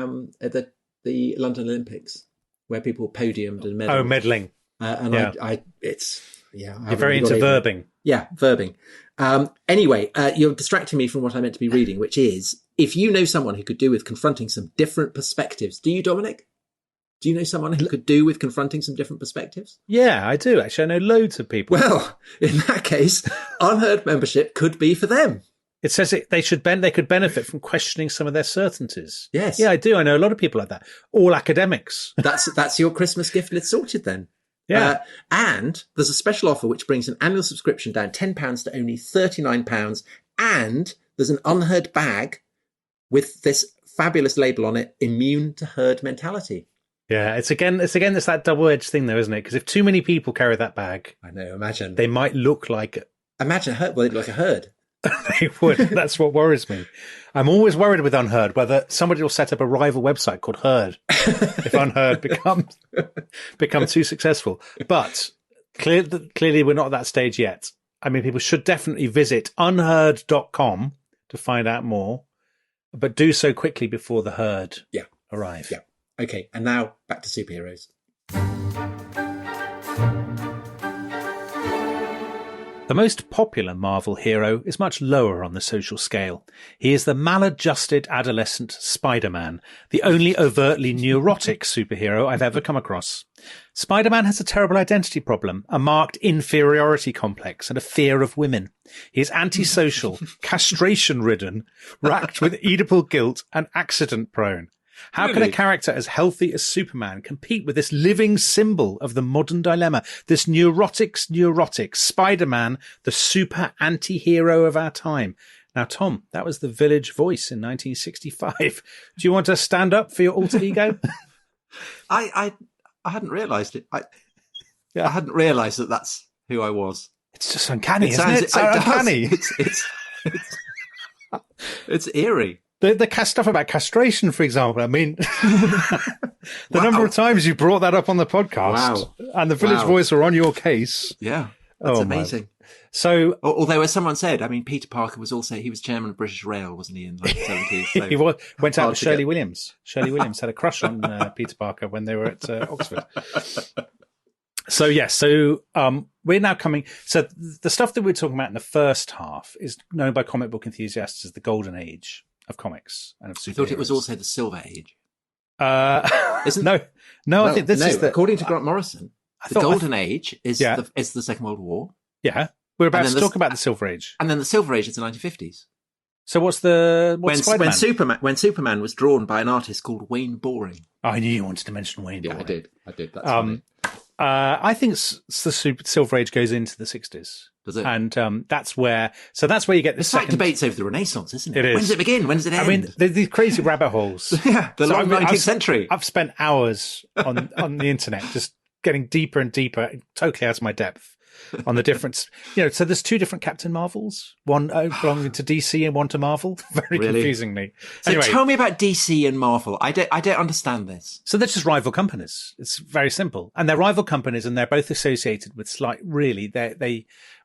London Olympics, where people podiumed and medalled. Oh, meddling. You're very into verbing. Yeah, verbing. Anyway, you're distracting me from what I meant to be reading, which is, if you know someone who could do with confronting some different perspectives. Do you, Dominic? Do you know someone who could do with confronting some different perspectives? Yeah, I do. Actually, I know loads of people. Well, in that case, Unheard membership could be for them. It says they could benefit from questioning some of their certainties. Yes. Yeah, I do. I know a lot of people like that. All academics. That's your Christmas gift, and it's sorted then. Yeah. And there's a special offer which brings an annual subscription down £10 to only £39. And there's an Unheard bag with this fabulous label on it, immune to herd mentality. Yeah, it's that double-edged thing though, isn't it? Because if too many people carry that bag, I know, imagine. They might look like... Imagine a herd, well, they'd look like a herd. They would. That's what worries me. I'm always worried with Unheard, whether somebody will set up a rival website called Herd if Unheard become too successful. But clearly we're not at that stage yet. I mean, people should definitely visit unheard.com to find out more, but do so quickly before the herd arrive. Yeah. Okay, and now back to superheroes. The most popular Marvel hero is much lower on the social scale. He is the maladjusted adolescent Spider-Man, the only overtly neurotic superhero I've ever come across. Spider-Man has a terrible identity problem, a marked inferiority complex, and a fear of women. He is antisocial, castration-ridden, racked with Oedipal guilt, and accident-prone. How can a Really? character as healthy as Superman compete with this living symbol of the modern dilemma? This neurotic Spider-Man, the super anti-hero of our time. Now, Tom, that was the Village Voice in 1965. Do you want to stand up for your alter ego? I hadn't realised it. I hadn't realised that that's who I was. It's just uncanny, isn't it? It's uncanny. It's eerie. The stuff about castration, for example. I mean, the number of times you brought that up on the podcast, and the Village Voice were on your case. Yeah, that's amazing. So, although as someone said, I mean, Peter Parker was chairman of British Rail, wasn't he, in the 70s? So he went out with Shirley Williams. Shirley Williams had a crush on Peter Parker when they were at Oxford. So we're now coming. So the stuff that we're talking about in the first half is known by comic book enthusiasts as the golden age of comics and of superheroes. I thought it was also the Silver Age. Isn't no? I think this is according to Grant Morrison, the golden age is the Second World War. Yeah, we're about to talk about the Silver Age, and then the Silver Age is the 1950s. So what's Spider-Man? When Superman was drawn by an artist called Wayne Boring. Oh, I knew you wanted to mention Wayne. Yeah, Boring. I did. That's funny. I think the Silver Age goes into the 60s. Does it? And that's where you get the It's like debates over the Renaissance, isn't it? It is. When does it begin? When does it end? I mean, there's these crazy rabbit holes. Yeah, the long 19th century. I've spent hours on the internet just getting deeper and deeper, totally out of my depth on the difference. So there's two different Captain Marvels, one belonging to DC and one to Marvel. Very confusingly. So anyway, tell me about DC and Marvel. I don't understand this. So they're just rival companies. It's very simple, and they're rival companies, and they're both associated with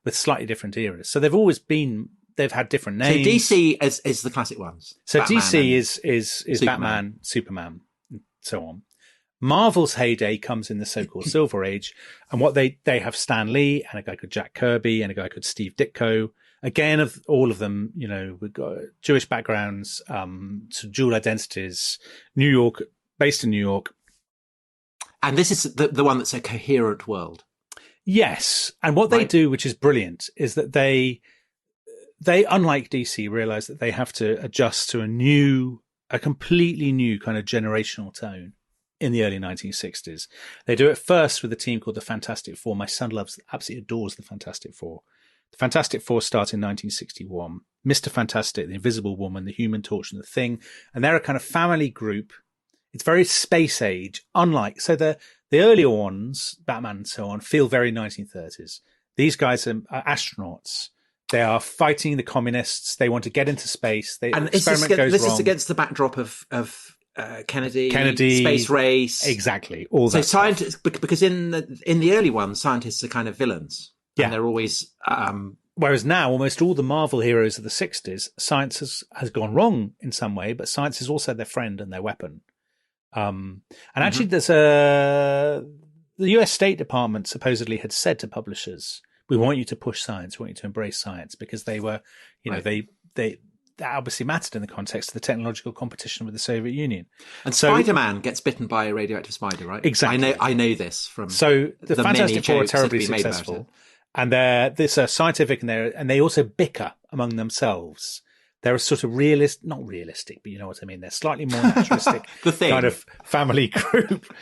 with slightly different eras. So they've had different names. So DC is the classic ones. So Batman DC is Batman, Superman, and so on. Marvel's heyday comes in the so-called Silver Age, and what they have Stan Lee and a guy called Jack Kirby and a guy called Steve Ditko. Again, of all of them, we've got Jewish backgrounds, so dual identities, based in New York. And this is the one that's a coherent world. Yes. And what they do, which is brilliant, is that they, unlike DC, realize that they have to adjust to a completely new kind of generational tone in the early 1960s. They do it first with a team called the Fantastic Four. My son absolutely adores the Fantastic Four. The Fantastic Four start in 1961. Mr. Fantastic, the Invisible Woman, the Human Torch, and the Thing. And they're a kind of family group. It's very space age, so the earlier ones, Batman and so on, feel very 1930s. These guys are astronauts. They are fighting the communists. They want to get into space. This is against the backdrop of Kennedy, space race, exactly. All that. So scientists, because in the early ones, scientists are kind of villains. Yeah, and they're always. Whereas now, almost all the Marvel heroes of the 60s, science has gone wrong in some way, but science is also their friend and their weapon. And actually, there's the US State Department supposedly had said to publishers, "We want you to push science. We want you to embrace science," because they were, they that obviously mattered in the context of the technological competition with the Soviet Union. And Spider-Man gets bitten by a radioactive spider, right? Exactly. I know this from. So the Fantastic Four are terribly successful, and they're scientific, and they also bicker among themselves. They're a sort of not realistic, but you know what I mean. They're slightly more naturalistic kind of family group.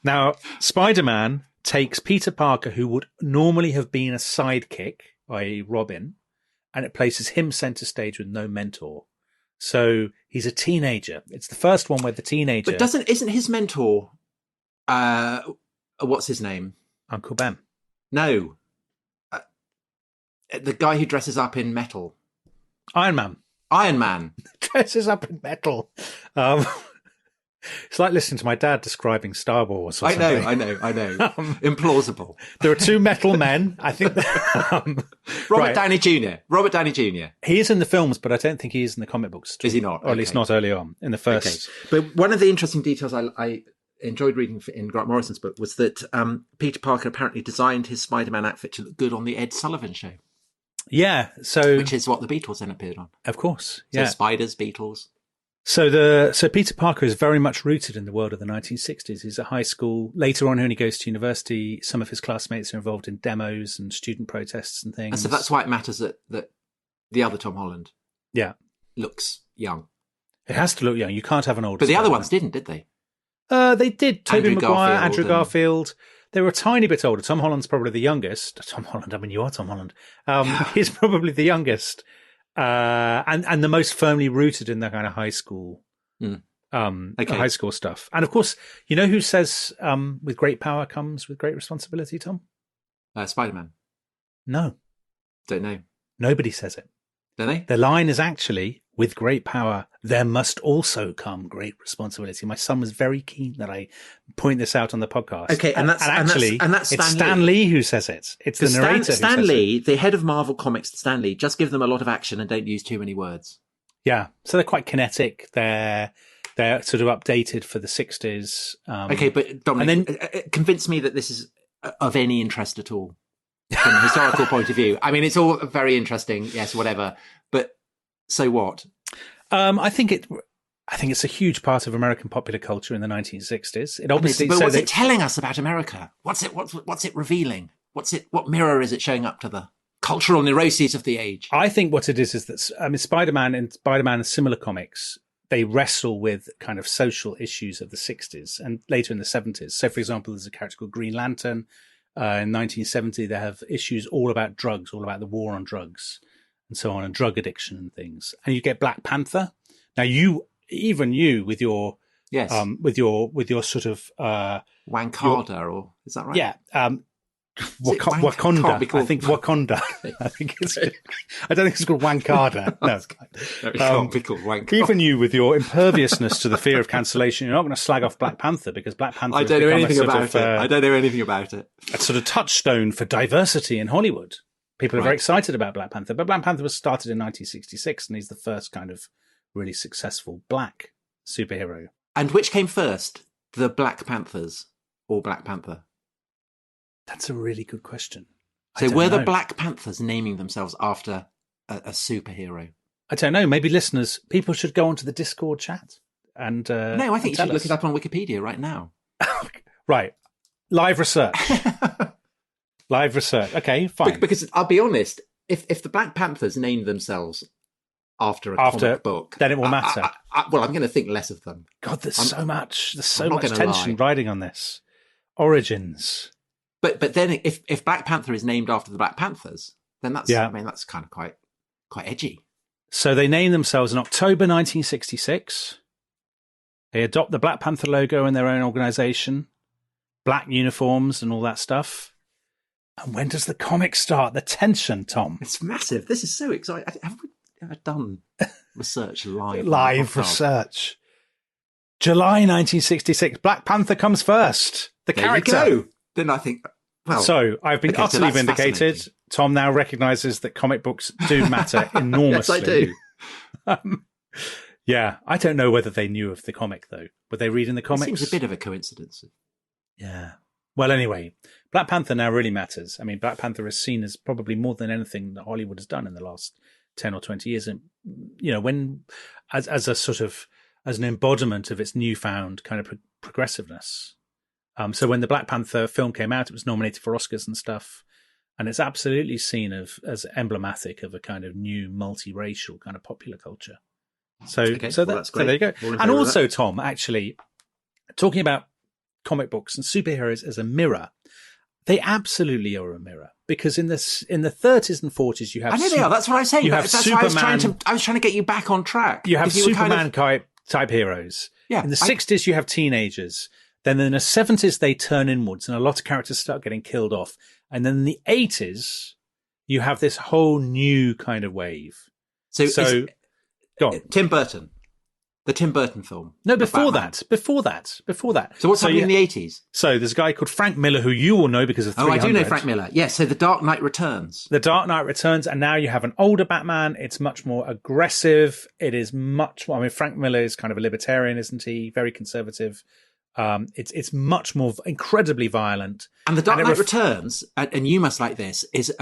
Now, Spider-Man takes Peter Parker, who would normally have been a sidekick, i.e. Robin, and it places him center stage with no mentor. So he's a teenager. It's the first one where the teenager... But isn't his mentor, what's his name? Uncle Ben. No. The guy who dresses up in metal. Iron Man. Dresses up in metal. It's like listening to my dad describing Star Wars or something. I know. Implausible. There are two metal men. I think Robert Downey Jr. He is in the films, but I don't think he is in the comic books. Is he not? Or at least not early on in the first. Okay. But one of the interesting details I enjoyed reading in Grant Morrison's book was that Peter Parker apparently designed his Spider-Man outfit to look good on the Ed Sullivan Show. Yeah, which is what the Beatles then appeared on. Of course, yeah. So spiders, Beatles. So Peter Parker is very much rooted in the world of the 1960s. He's at high school. Later on, when he goes to university, some of his classmates are involved in demos and student protests and things. And so that's why it matters that the other Tom Holland looks young. It has to look young. You can't have an older But the other Spider-Man. ones didn't, did they? They did. Tobey Andrew Maguire, Garfield Andrew and- Garfield. They were a tiny bit older. Tom Holland's probably the youngest. Tom Holland, I mean, you are Tom Holland. He's probably the youngest. And the most firmly rooted in that kind of high school, high school stuff. And of course, you know who says, with great power comes with great responsibility, Tom? Spider-Man. No, Don't know. nobody says it. Don't they? The line is actually, with great power, there must also come great responsibility. My son was very keen that I point this out on the podcast. Okay, and that's it's Stan Lee who says it. It's the narrator Stan Lee, the head of Marvel Comics, Stan Lee, just give them a lot of action and don't use too many words. Yeah, so they're quite kinetic. They're sort of updated for the 60s. Okay, but Dominic, convince me that this is of any interest at all from a historical point of view. I mean, it's all very interesting, yes, whatever. But so what? I think it's a huge part of American popular culture in the 1960s. It obviously, but what's it telling us about America? What's it revealing? What mirror is it showing up to the cultural neuroses of the age? I think what it is that Spider-Man and similar comics, they wrestle with kind of social issues of the 60s and later in the 70s. So, for example, there's a character called Green Lantern. In 1970, they have issues all about drugs, all about the war on drugs and so on, and drug addiction and things. And you get Black Panther. Now, you with your with your sort of Wankada, or is that right? Yeah. Wakanda. I think Wakanda. I think it's. I don't think it's called Wankada. No, it can't be called Wankada. Even you, with your imperviousness to the fear of cancellation, you're not going to slag off Black Panther because Black Panther. I don't know anything about it. I don't know anything about it. A sort of touchstone for diversity in Hollywood. People are very excited about Black Panther, but Black Panther was started in 1966, and he's the first kind of really successful black superhero. And which came first, the Black Panthers or Black Panther? That's a really good question. So were the Black Panthers naming themselves after a superhero? I don't know. Maybe people should go onto the Discord chat and no, I think you should look it up on Wikipedia right now. Right. Live research. Live research. Okay, fine. Because I'll be honest, if the Black Panthers named themselves after comic book, then it will matter. I'm going to think less of them. God, there's so much tension riding on this. Origins. But then if Black Panther is named after the Black Panthers, then that's that's kind of quite edgy. So they named themselves in October 1966. They adopt the Black Panther logo in their own organization, black uniforms and all that stuff. And when does the comic start? The tension, Tom. It's massive. This is so exciting. Have we ever done research live? Live research. July 1966. Black Panther comes first. The character. There you go. Then I think, well. So I've been utterly vindicated. Tom now recognizes that comic books do matter enormously. Yes, I do. Yeah. I don't know whether they knew of the comic, though. Were they reading the comics? It seems a bit of a coincidence. Yeah. Well, anyway, Black Panther now really matters. I mean, Black Panther is seen as probably more than anything that Hollywood has done in the last 10 or 20 years. And, you know, as an embodiment of its newfound kind of progressiveness. So when the Black Panther film came out, it was nominated for Oscars and stuff. And it's absolutely seen as emblematic of a kind of new multiracial kind of popular culture. So there you go. And also, Tom, actually, talking about comic books and superheroes as a mirror, they absolutely are a mirror, because in the 30s and 40s you have. I know they are. That's what I was saying. That's Superman, why I was trying to get you back on track. You have Superman type heroes. Yeah, in the 60s you have teenagers. Then in the 70s they turn inwards, and a lot of characters start getting killed off. And then in the 80s you have this whole new kind of wave. So go on. Tim Burton. The Tim Burton film. No, before that. So what's happening in the 80s? So there's a guy called Frank Miller, who you will know because of 300. Oh, I do know Frank Miller. Yes, so The Dark Knight Returns. The Dark Knight Returns, and now you have an older Batman. It's much more aggressive. It is much more... I mean, Frank Miller is kind of a libertarian, isn't he? Very conservative. It's much more incredibly violent. And The Dark Knight Returns, and you must like this, is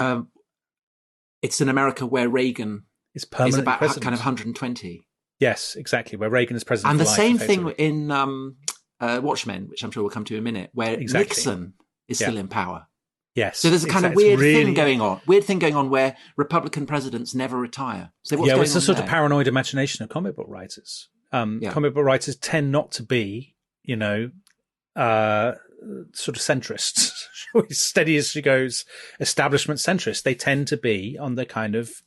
it's an America where Reagan is about president. Kind of 120. Yes, exactly. Where Reagan is president. And the for life, same thing in Watchmen, which I'm sure we'll come to in a minute, where Nixon is still in power. Yes. So there's a kind of weird thing going on where Republican presidents never retire. So what's going on it's a sort of paranoid imagination of comic book writers. Comic book writers tend not to be, sort of centrists, steady as she goes, establishment centrists. They tend to be on the kind of,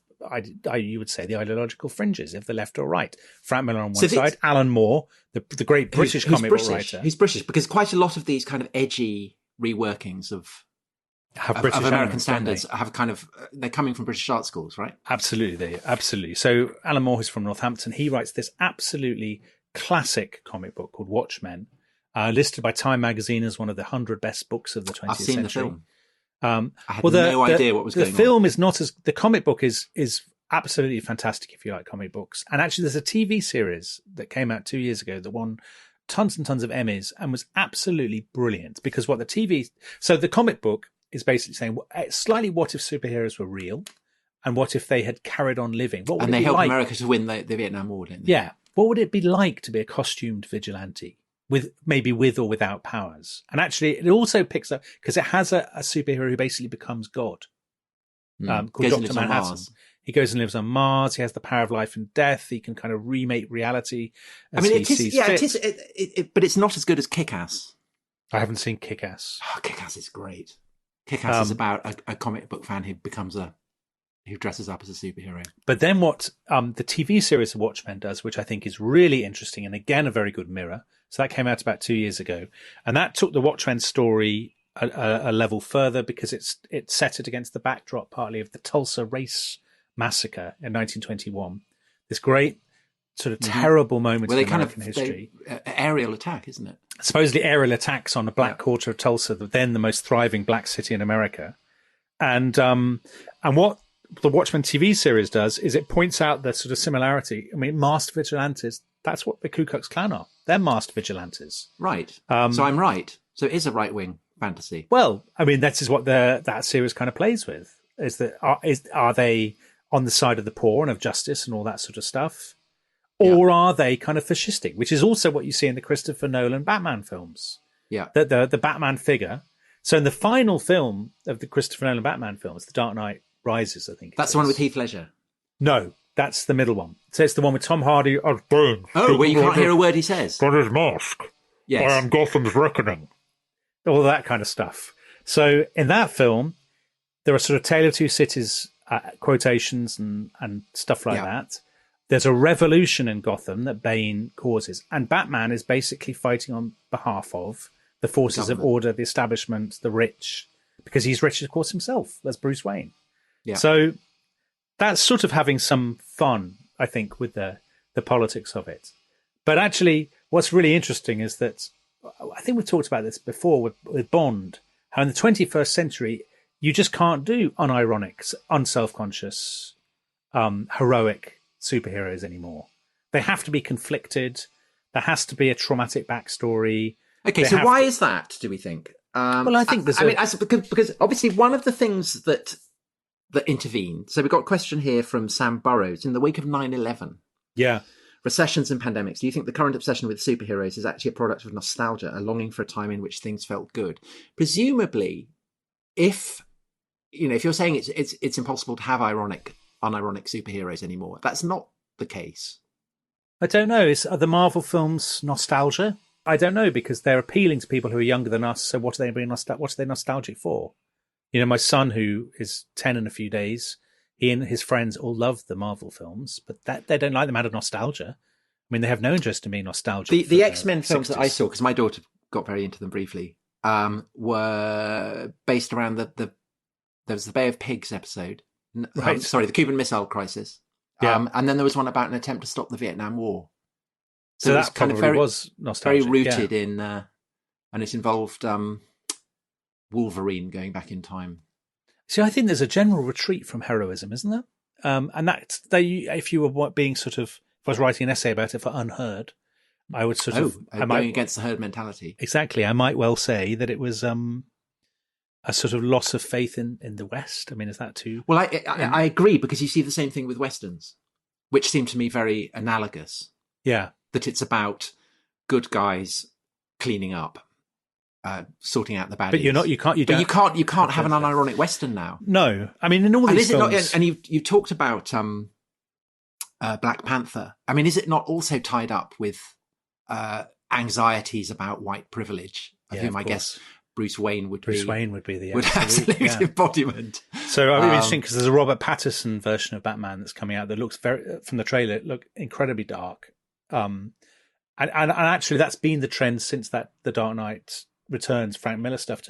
you would say, the ideological fringes, if the left or right. Frank Miller on one side, Alan Moore, the great British comic book writer. He's British, because quite a lot of these kind of edgy reworkings of American standards have they're coming from British art schools, right? Absolutely. So Alan Moore, who's from Northampton, he writes this absolutely classic comic book called Watchmen, listed by Time magazine as one of the 100 best books of the 20th century. I've seen the film. I had no idea what was going on. The film is not as... The comic book is absolutely fantastic if you like comic books. And actually there's a TV series that came out 2 years ago that won tons and tons of Emmys and was absolutely brilliant, because so the comic book is basically saying slightly, what if superheroes were real, and what if they had carried on living? What would and it they be helped like? America to win the Vietnam War, didn't they? Yeah. What would it be like to be a costumed vigilante, with or without powers? And actually, it also picks up, because it has a superhero who basically becomes God, called Dr. Manhattan. He goes and lives on Mars. He has the power of life and death. He can kind of remake reality as he sees fit. But it's not as good as Kick-Ass. I haven't seen Kick-Ass. Oh, Kick-Ass is great. Kick-Ass is about a comic book fan who dresses up as a superhero. But then what the TV series of Watchmen does, which I think is really interesting, and again a very good mirror. So that came out about 2 years ago, and that took the Watchmen story a level further, because it set it against the backdrop partly of the Tulsa race massacre in 1921. This great sort of terrible moment in American history. Aerial attack, isn't it? Supposedly aerial attacks on a black quarter of Tulsa, then the most thriving black city in America. And what the Watchmen TV series does is it points out the sort of similarity. I mean, masked vigilantes, that's what the Ku Klux Klan are. They're masked vigilantes. Right. So I'm right. So it is a right-wing fantasy. Well, I mean, that is what that series kind of plays with. Is that are they on the side of the poor and of justice and all that sort of stuff? Or are they kind of fascistic, which is also what you see in the Christopher Nolan Batman films. Yeah. The Batman figure. So in the final film of the Christopher Nolan Batman films, The Dark Knight Rises, I think. That's the one with Heath Ledger? No, that's the middle one. So it's the one with Tom Hardy. Where you can't hear a word he says. Got his mask. Yes. I am Gotham's reckoning. All that kind of stuff. So in that film, there are sort of Tale of Two Cities quotations and stuff like that. There's a revolution in Gotham that Bane causes, and Batman is basically fighting on behalf of the forces of order, the establishment, the rich, because he's rich, of course, himself. That's Bruce Wayne. Yeah. So that's sort of having some fun, I think, with the politics of it. But actually, what's really interesting is that I think we've talked about this before with Bond, how in the 21st century, you just can't do unironic, unself-conscious, heroic superheroes anymore. They have to be conflicted. There has to be a traumatic backstory. Okay, so why is that, do we think? Well, I think there's because obviously one of the things that intervened. So we've got a question here from Sam Burrows. In the wake of 9/11, recessions and pandemics, do you think the current obsession with superheroes is actually a product of nostalgia, a longing for a time in which things felt good? Presumably, if you're saying it's impossible to have unironic superheroes anymore, that's not the case. I don't know. Are the Marvel films nostalgia? I don't know, because they're appealing to people who are younger than us. So what are they nostalgic for? My son, who is 10 in a few days, he and his friends all love the Marvel films, but they don't like them out of nostalgia. I mean, they have no interest in being nostalgic. The X-Men films that I saw, because my daughter got very into them briefly, were based around there was the Bay of Pigs episode. Right. The Cuban Missile Crisis. Yeah. And then there was one about an attempt to stop the Vietnam War. So that kind of was nostalgic. Very rooted in, and it involved Wolverine going back in time. See, I think there's a general retreat from heroism, isn't there? And that if you were being sort of, if I was writing an essay about it for Unheard, I would sort of going against the herd mentality. Exactly. I might well say that it was a sort of loss of faith in the West. I mean, is that too? Well, I agree, because you see the same thing with Westerns, which seem to me very analogous. Yeah. That it's about good guys cleaning up, sorting out the baddies. But you can't have an unironic Western now. No, I mean, in all these films, and you talked about Black Panther. I mean, is it not also tied up with anxieties about white privilege, of whom I guess Bruce Wayne would be the absolute embodiment. So I mean, interesting because there's a Robert Pattinson version of Batman that's coming out that looks from the trailer, look incredibly dark. And actually that's been the trend since that The Dark Knight Returns, Frank Miller stuff,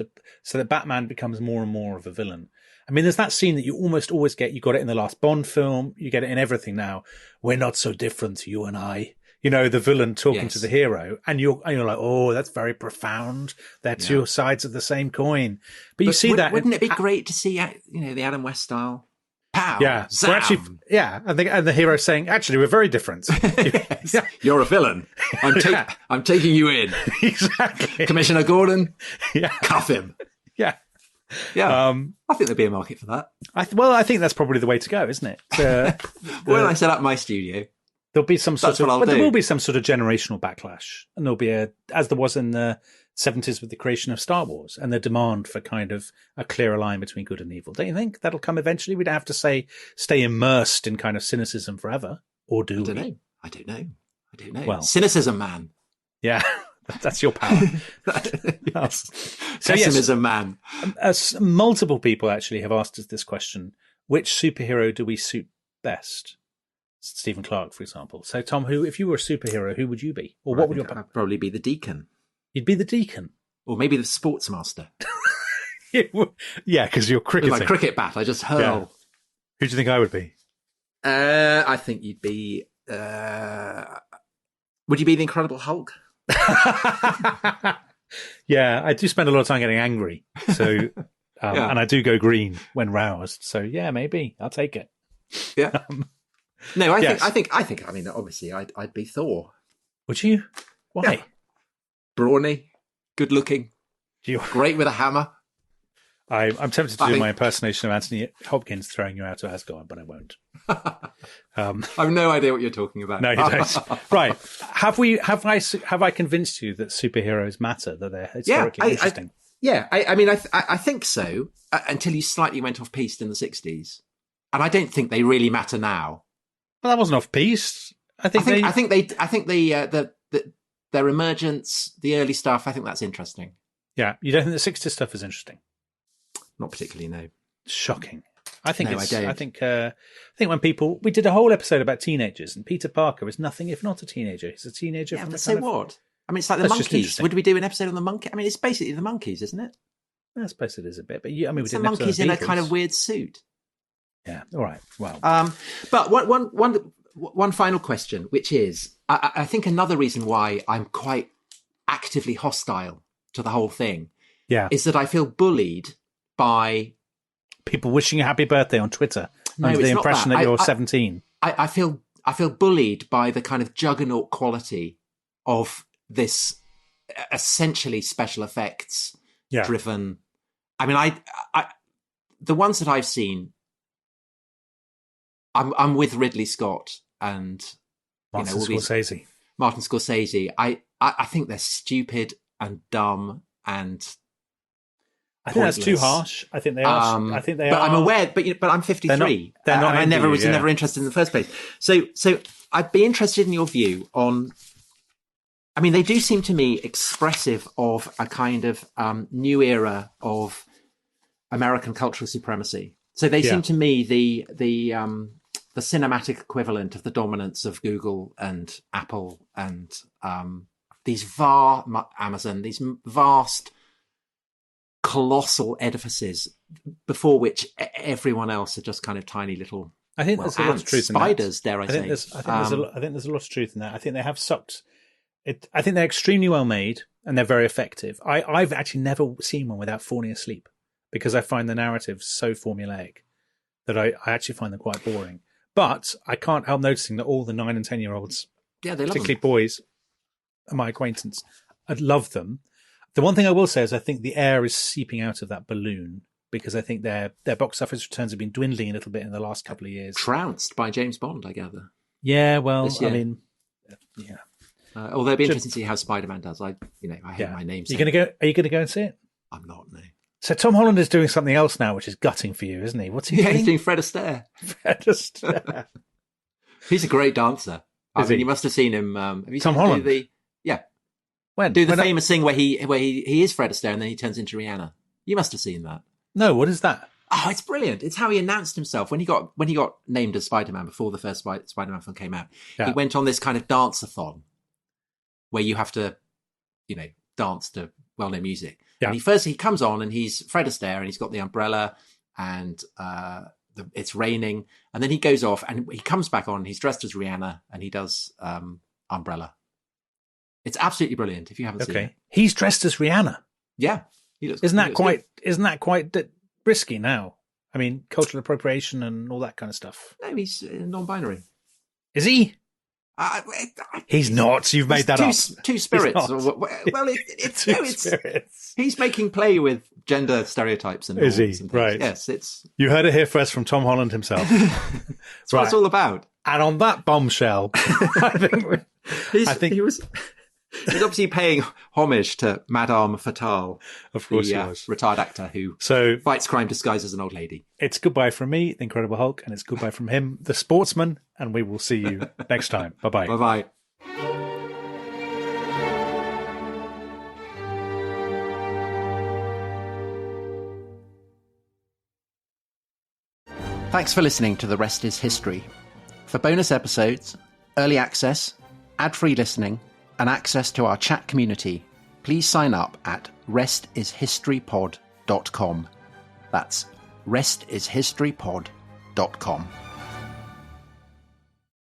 so that Batman becomes more and more of a villain. I mean, there's that scene that you almost always get. You got it in the last Bond film. You get it in everything now. We're not so different, you and I. You know, the villain talking to the hero, and you're like, oh, that's very profound. They're two sides of the same coin. But you see that. Wouldn't it be great to see, the Adam West style? Pow! Yeah, Zam! And the hero saying, actually, we're very different. Yes. You're a villain. I'm taking you in. Exactly. Commissioner Gordon. Yeah. Cuff him. Yeah. Yeah. I think there'd be a market for that. I think that's probably the way to go, isn't it? When I set up my studio, there'll be some sort of. There will be some sort of generational backlash, and there'll be as there was in the 70s with the creation of Star Wars and the demand for kind of a clearer line between good and evil. Don't you think that'll come eventually? We don't have to stay immersed in kind of cynicism forever, or do we? I don't know. Well, cynicism, man. Yeah, that's your power. Yes. Pessimism, man. Multiple people actually have asked us this question: which superhero do we suit best? Stephen Clark, for example. So, Tom, if you were a superhero, who would you be, or what would your? I'd probably be the Deacon. You'd be the Deacon, or maybe the Sportsmaster. Yeah, because you're cricketing. With my cricket bat, I just hurl. Yeah. Who do you think I would be? I think you'd be. Would you be the Incredible Hulk? Yeah, I do spend a lot of time getting angry, so and I do go green when roused. So yeah, maybe I'll take it. Yeah. No, I think. I mean, obviously, I'd be Thor. Would you? Why? Yeah. Brawny, good looking, great with a hammer. I'm tempted to do my impersonation of Anthony Hopkins throwing you out of Asgard, but I won't. I have no idea what you're talking about. No, you don't. Right? Have I convinced you that superheroes matter? That they're historically interesting? I think so. Until you slightly went off piste in the '60s, and I don't think they really matter now. Well, that wasn't off piste. I think their emergence, the early stuff. I think that's interesting. Yeah, you don't think the '60s stuff is interesting? Not particularly, no. Shocking. I think I don't. I think when we did a whole episode about teenagers, and Peter Parker is nothing if not a teenager. He's a teenager. Yeah, but so what? I mean, it's like the Monkeys. Would we do an episode on the Monkeys? I mean, it's basically the Monkeys, isn't it? I suppose it is a bit, but we did the Monkeys in a kind of weird suit. Yeah. All right. Well, but one final question, which is, I think another reason why I'm quite actively hostile to the whole thing, is that I feel bullied by people wishing you happy birthday on Twitter under the impression that you're 17. I feel bullied by the kind of juggernaut quality of this essentially special effects driven. I mean, I the ones that I've seen, I'm with Ridley Scott and Martin Scorsese. Martin Scorsese. I think they're stupid and dumb and. I think that's too harsh. I think they are. I think they are. I'm aware, but I'm 53. They're not. I was never interested in the first place. So I'd be interested in your view on. I mean, they do seem to me expressive of a kind of new era of American cultural supremacy. So they seem to me the cinematic equivalent of the dominance of Google and Apple and Amazon, these vast. Colossal edifices before which everyone else are just kind of tiny little. I think there's a lot of truth in that. Spiders, dare I say? I think there's a lot of truth in that. I think they have sucked it. I think they're extremely well made and they're very effective. I've actually never seen one without falling asleep because I find the narrative so formulaic that I actually find them quite boring. But I can't help noticing that all the 9 and 10-year-olds, they love particularly them. Boys, are my acquaintance. I love them. The one thing I will say is I think the air is seeping out of that balloon because I think their box office returns have been dwindling a little bit in the last couple of years. Trounced by James Bond, I gather. Yeah, well, I mean, yeah. Although it'd be interesting to see how Spider-Man does. I hate my name. Are you going to go and see it? I'm not, no. So Tom Holland is doing something else now, which is gutting for you, isn't he? What's he doing? He's doing Fred Astaire. Fred Astaire. He's a great dancer. I Is mean, he? you must have seen him. Have you Tom seen Holland? When? Do the When famous thing where he is Fred Astaire and then he turns into Rihanna. You must have seen that. No, what is that? Oh, it's brilliant. It's how he announced himself when he got named as Spider-Man before the first Spider-Man film came out. Yeah. He went on this kind of dance-a-thon where you have to, dance to well-known music. Yeah. And he comes on and he's Fred Astaire and he's got the umbrella and it's raining. And then he goes off and he comes back on. He's dressed as Rihanna and he does Umbrella. It's absolutely brilliant if you haven't seen it. He's dressed as Rihanna. Yeah. He looks, Isn't he that looks quite? good. Isn't that quite risky now? I mean, cultural appropriation and all that kind of stuff. No, he's non-binary. Is he? He's not. You've made that up. Two spirits. not. Well, it's Two no, it's spirits. he's making play with gender stereotypes and Is norms he? and things. Right. Yes, it's You heard it here first from Tom Holland himself. that's what it's all about. And on that bombshell, I think He's obviously paying homage to Madame Fatale, of course the he was. retired actor who So fights crime disguised as an old lady. it's goodbye from me, the Incredible Hulk, and it's goodbye from him, the sportsman, and we will see you next time. Bye-bye. Bye-bye. Thanks for listening to The Rest is History. For bonus episodes, early access, ad-free listening, and access to our chat community, please sign up at restishistorypod.com. That's restishistorypod.com.